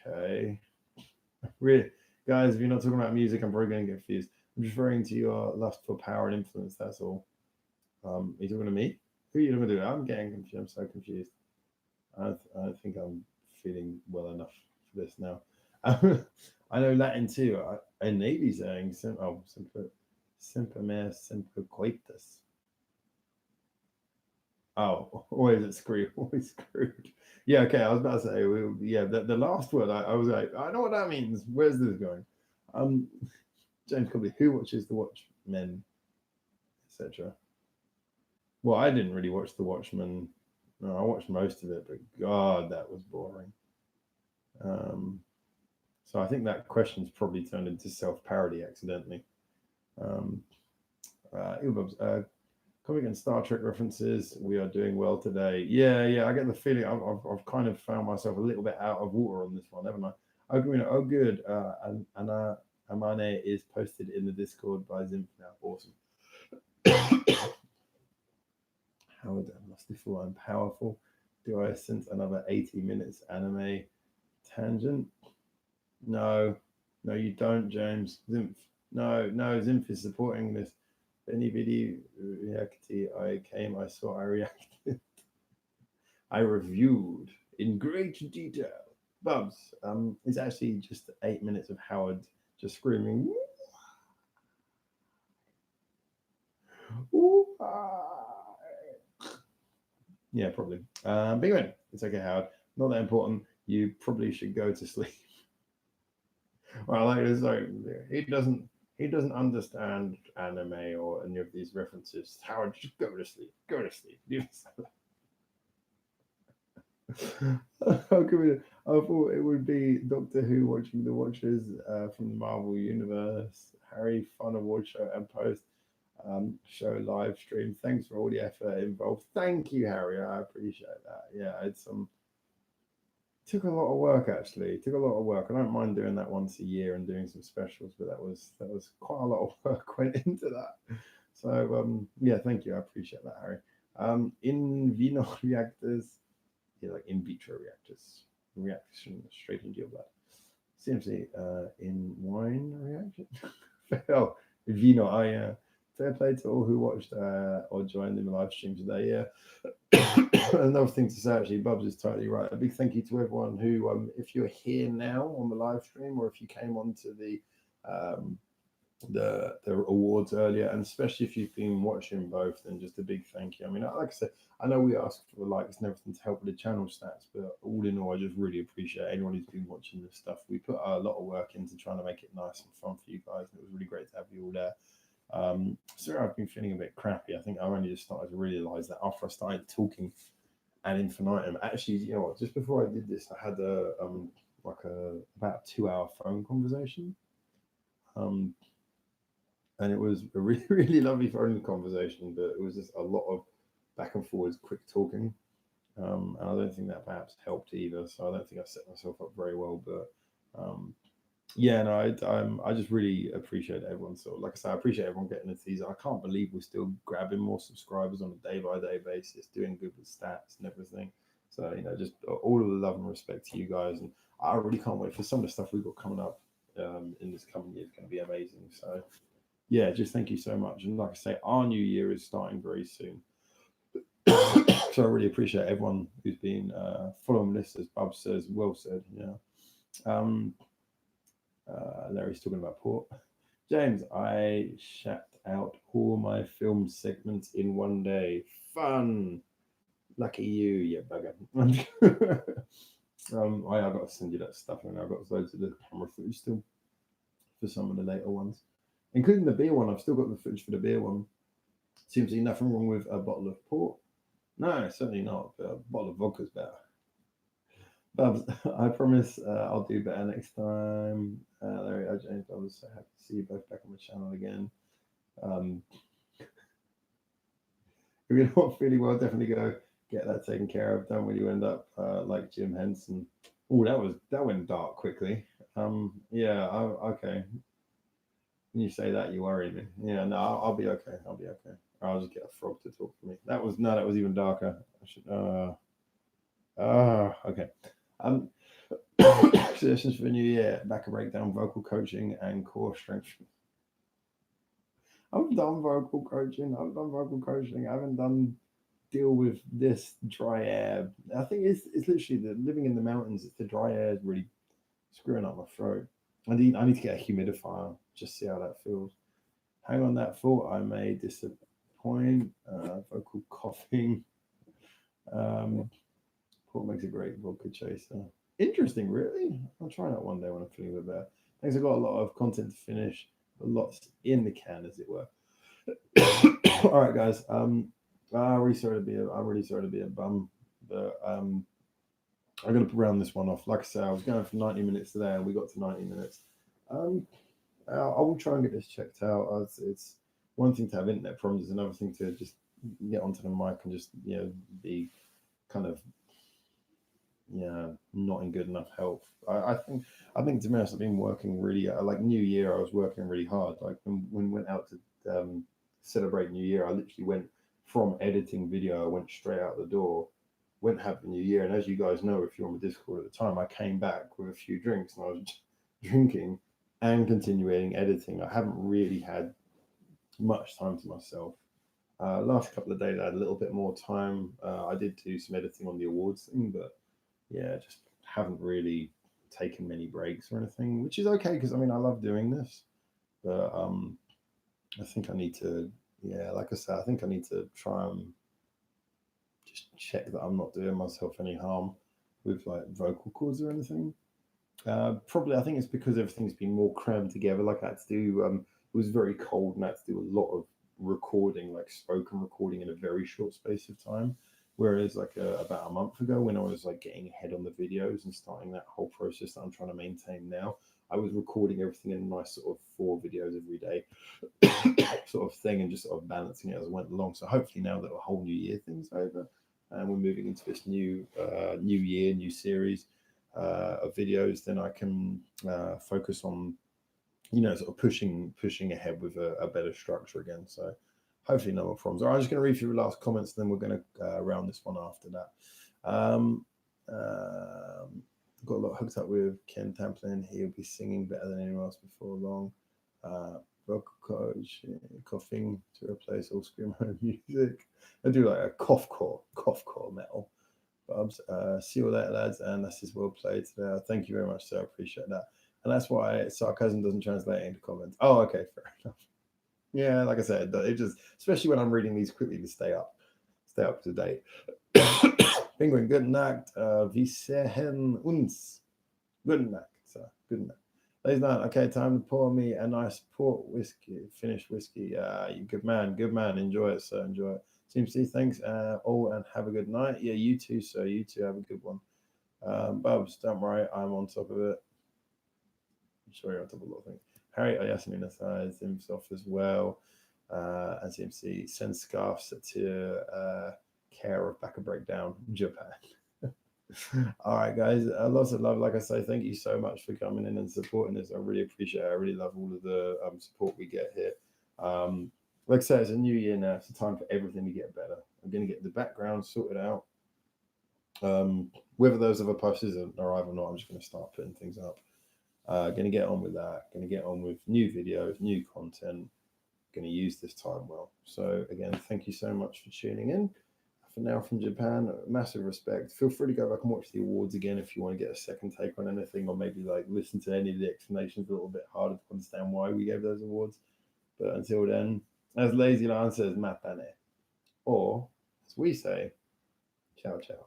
Okay. Really, guys, if you're not talking about music, I'm probably going to get confused. I'm referring to your lust for power and influence. That's all. Are you talking to me? Who are you talking to? I'm getting confused. I'm so confused. I think I'm feeling well enough for this now. I know Latin too. A Navy saying, semper mea semper coitus. Oh, always at screw, always screwed. Yeah, okay. I was about to say, the last word. I was like, I know what that means. Where's this going? James Cobley, who watches The Watchmen, etc. Well, I didn't really watch The Watchmen. No, I watched most of it, but God, that was boring. So I think that question's probably turned into self-parody accidentally. Comic and Star Trek references. We are doing well today. Yeah. I get the feeling I've kind of found myself a little bit out of water on this one, haven't I? Oh, good. Anna Amane is posted in the Discord by Zimf now. Awesome. Howard must be full and powerful. Do I sense another 80 minutes anime tangent? No, you don't, James. Zimf. No, Zimf is supporting this. Any video reacted, I saw, I reacted. I reviewed in great detail. Bubs, it's actually just 8 minutes of Howard just screaming. Yeah, probably. But anyway, it's okay, Howard. Not that important. You probably should go to sleep. Well, like it's like he doesn't understand anime or any of these references. Howard, just go to sleep. Go to sleep. How come I thought it would be Doctor Who watching the Watchers from the Marvel Universe, Harry Fun Award Show and Post show live stream. Thanks for all the effort involved. Thank you, Harry. I appreciate that. Yeah, it's took a lot of work actually. It took a lot of work. I don't mind doing that once a year and doing some specials, but that was quite a lot of work went into that. So yeah, thank you. I appreciate that, Harry. In vino reactors, yeah, like in vitro reactors, reaction straight into your blood. CMC in wine reaction. Oh, vino. Fair play to all who watched or joined in the live stream today. Yeah. Another thing to say, actually, Bubs is totally right. A big thank you to everyone who, if you're here now on the live stream or if you came onto the the awards earlier, and especially if you've been watching both, then just a big thank you. I mean, like I said, I know we ask for likes and everything to help with the channel stats, but all in all, I just really appreciate anyone who's been watching this stuff. We put a lot of work into trying to make it nice and fun for you guys, and it was really great to have you all there. Sorry, I've been feeling a bit crappy. I think I only just started to realize that after I started talking ad infinitum. Actually, you know what? Just before I did this, I had a like a about 2 hour phone conversation. Um, and it was a really really lovely phone conversation, but it was just a lot of back and forwards, quick talking. And I don't think that perhaps helped either. So I don't think I set myself up very well. But yeah, no, I just really appreciate everyone. So, like I said, I appreciate everyone getting into these. I can't believe we're still grabbing more subscribers on a day by day basis, doing good with stats and everything. So, you know, just all of the love and respect to you guys. And I really can't wait for some of the stuff we've got coming up in this coming year. It's going to be amazing. So, yeah, just thank you so much. And like I say, our new year is starting very soon. So, I really appreciate everyone who's been following this, as Bub says, well said. Yeah. Um, Larry's talking about port. James, I shat out all my film segments in one day. Fun. Lucky you, you bugger. I got to send you that stuff, and I've got loads of the camera footage still for some of the later ones, including the beer one. I've still got the footage for the beer one. Seems to be nothing wrong with a bottle of port. No, certainly not. But a bottle of vodka's better. Babs, I promise I'll do better next time. Larry, James, I was so happy to see you both back on the channel again. Um, if you're not feeling well, definitely go get that taken care of. Don't really end up like Jim Henson. Oh, that went dark quickly. Yeah, okay. When you say that, you worry me. Yeah, no, I'll be okay. I'll be okay. I'll just get a frog to talk for me. That was even darker. I should. Okay. Um, Suggestions for the new year: back breakdown, vocal coaching, and core strength. I've done vocal coaching. I've done vocal coaching. I haven't done deal with this dry air. I think it's literally the living in the mountains. It's the dry air is really screwing up my throat. I need to get a humidifier. Just see how that feels. Hang on that thought. I may disappoint. Vocal coughing. Um, What makes a great vodka chaser? Interesting, really. I'll try that one day when I'm feeling a bit better. Thanks. I've got a lot of content to finish, but lots in the can, as it were. All right, guys. I'm really sorry to be a bum, but I'm gonna round this one off. Like I said, I was going for 90 minutes today, and we got to 90 minutes. Um, I will try and get this checked out. It's one thing to have internet problems; it's another thing to just get onto the mic and just be kind of not in good enough health. I think to be honest, I've been working really like New Year. I was working really hard. Like when we went out to celebrate New Year, I literally went from editing video. I went straight out the door, went Happy New Year, and as you guys know, if you're on the Discord at the time, I came back with a few drinks and I was drinking and continuing editing. I haven't really had much time to myself. Last couple of days, I had a little bit more time. I did do some editing on the awards thing, but yeah, just haven't really taken many breaks or anything, which is okay because I mean I love doing this, but I think I need to, yeah, like I said, I think I need to try and just check that I'm not doing myself any harm with like vocal cords or anything. Probably I think it's because everything's been more crammed together. Like I had to do, it was very cold and I had to do a lot of recording, like spoken recording in a very short space of time. Whereas like about a month ago, when I was like getting ahead on the videos and starting that whole process that I'm trying to maintain now, I was recording everything in a nice sort of 4 videos every day sort of thing and just sort of balancing it as I went along. So hopefully now that the whole new year thing's over and we're moving into this new year, new series of videos, then I can focus on sort of pushing ahead with a better structure again. So hopefully no more problems. All right, I'm just going to read through the last comments, and then we're going to round this one after that. Got a lot hooked up with Ken Tamplin. He'll be singing better than anyone else before long. Vocal coach, coughing to replace all screamo music. I do like a cough core metal. Bubs, see you later, lads, and this is well played today. Thank you very much, sir. I appreciate that. and that's why sarcasm doesn't translate into comments. Oh, okay, fair enough. Yeah, like I said, it just, especially when I'm reading these quickly to stay up to date. Penguin, good night. Vi sehen uns. Good night, sir. Good night. Ladies night. Okay, time to pour me a nice port whiskey, finished whiskey. You good man, good man. Enjoy it, sir. Enjoy it. CMC, thanks all, and have a good night. Yeah, you too, sir. You too. Have a good one. Bubs, don't worry, I'm on top of it. I'm sure you're on top of a lot of things. Harry Ayasimina size himself as well. As you can see, send scarves to care of Back a Breakdown, Japan. All right, guys. Lots of love. Like I say, thank you so much for coming in and supporting this. I really appreciate it. I really love all of the support we get here. Like I say, it's a new year now. It's a time for everything to get better. I'm going to get the background sorted out. Whether those other posters arrive or not, I'm just going to start putting things up. Going to get on with that. Going to get on with new videos, new content. Going to use this time well. So again, thank you so much for tuning in. For now, from Japan, massive respect. Feel free to go back and watch the awards again if you want to get a second take on anything, or maybe like listen to any of the explanations a little bit harder to understand why we gave those awards. But until then, as Lazy Lion says, matane. Or, as we say, ciao ciao.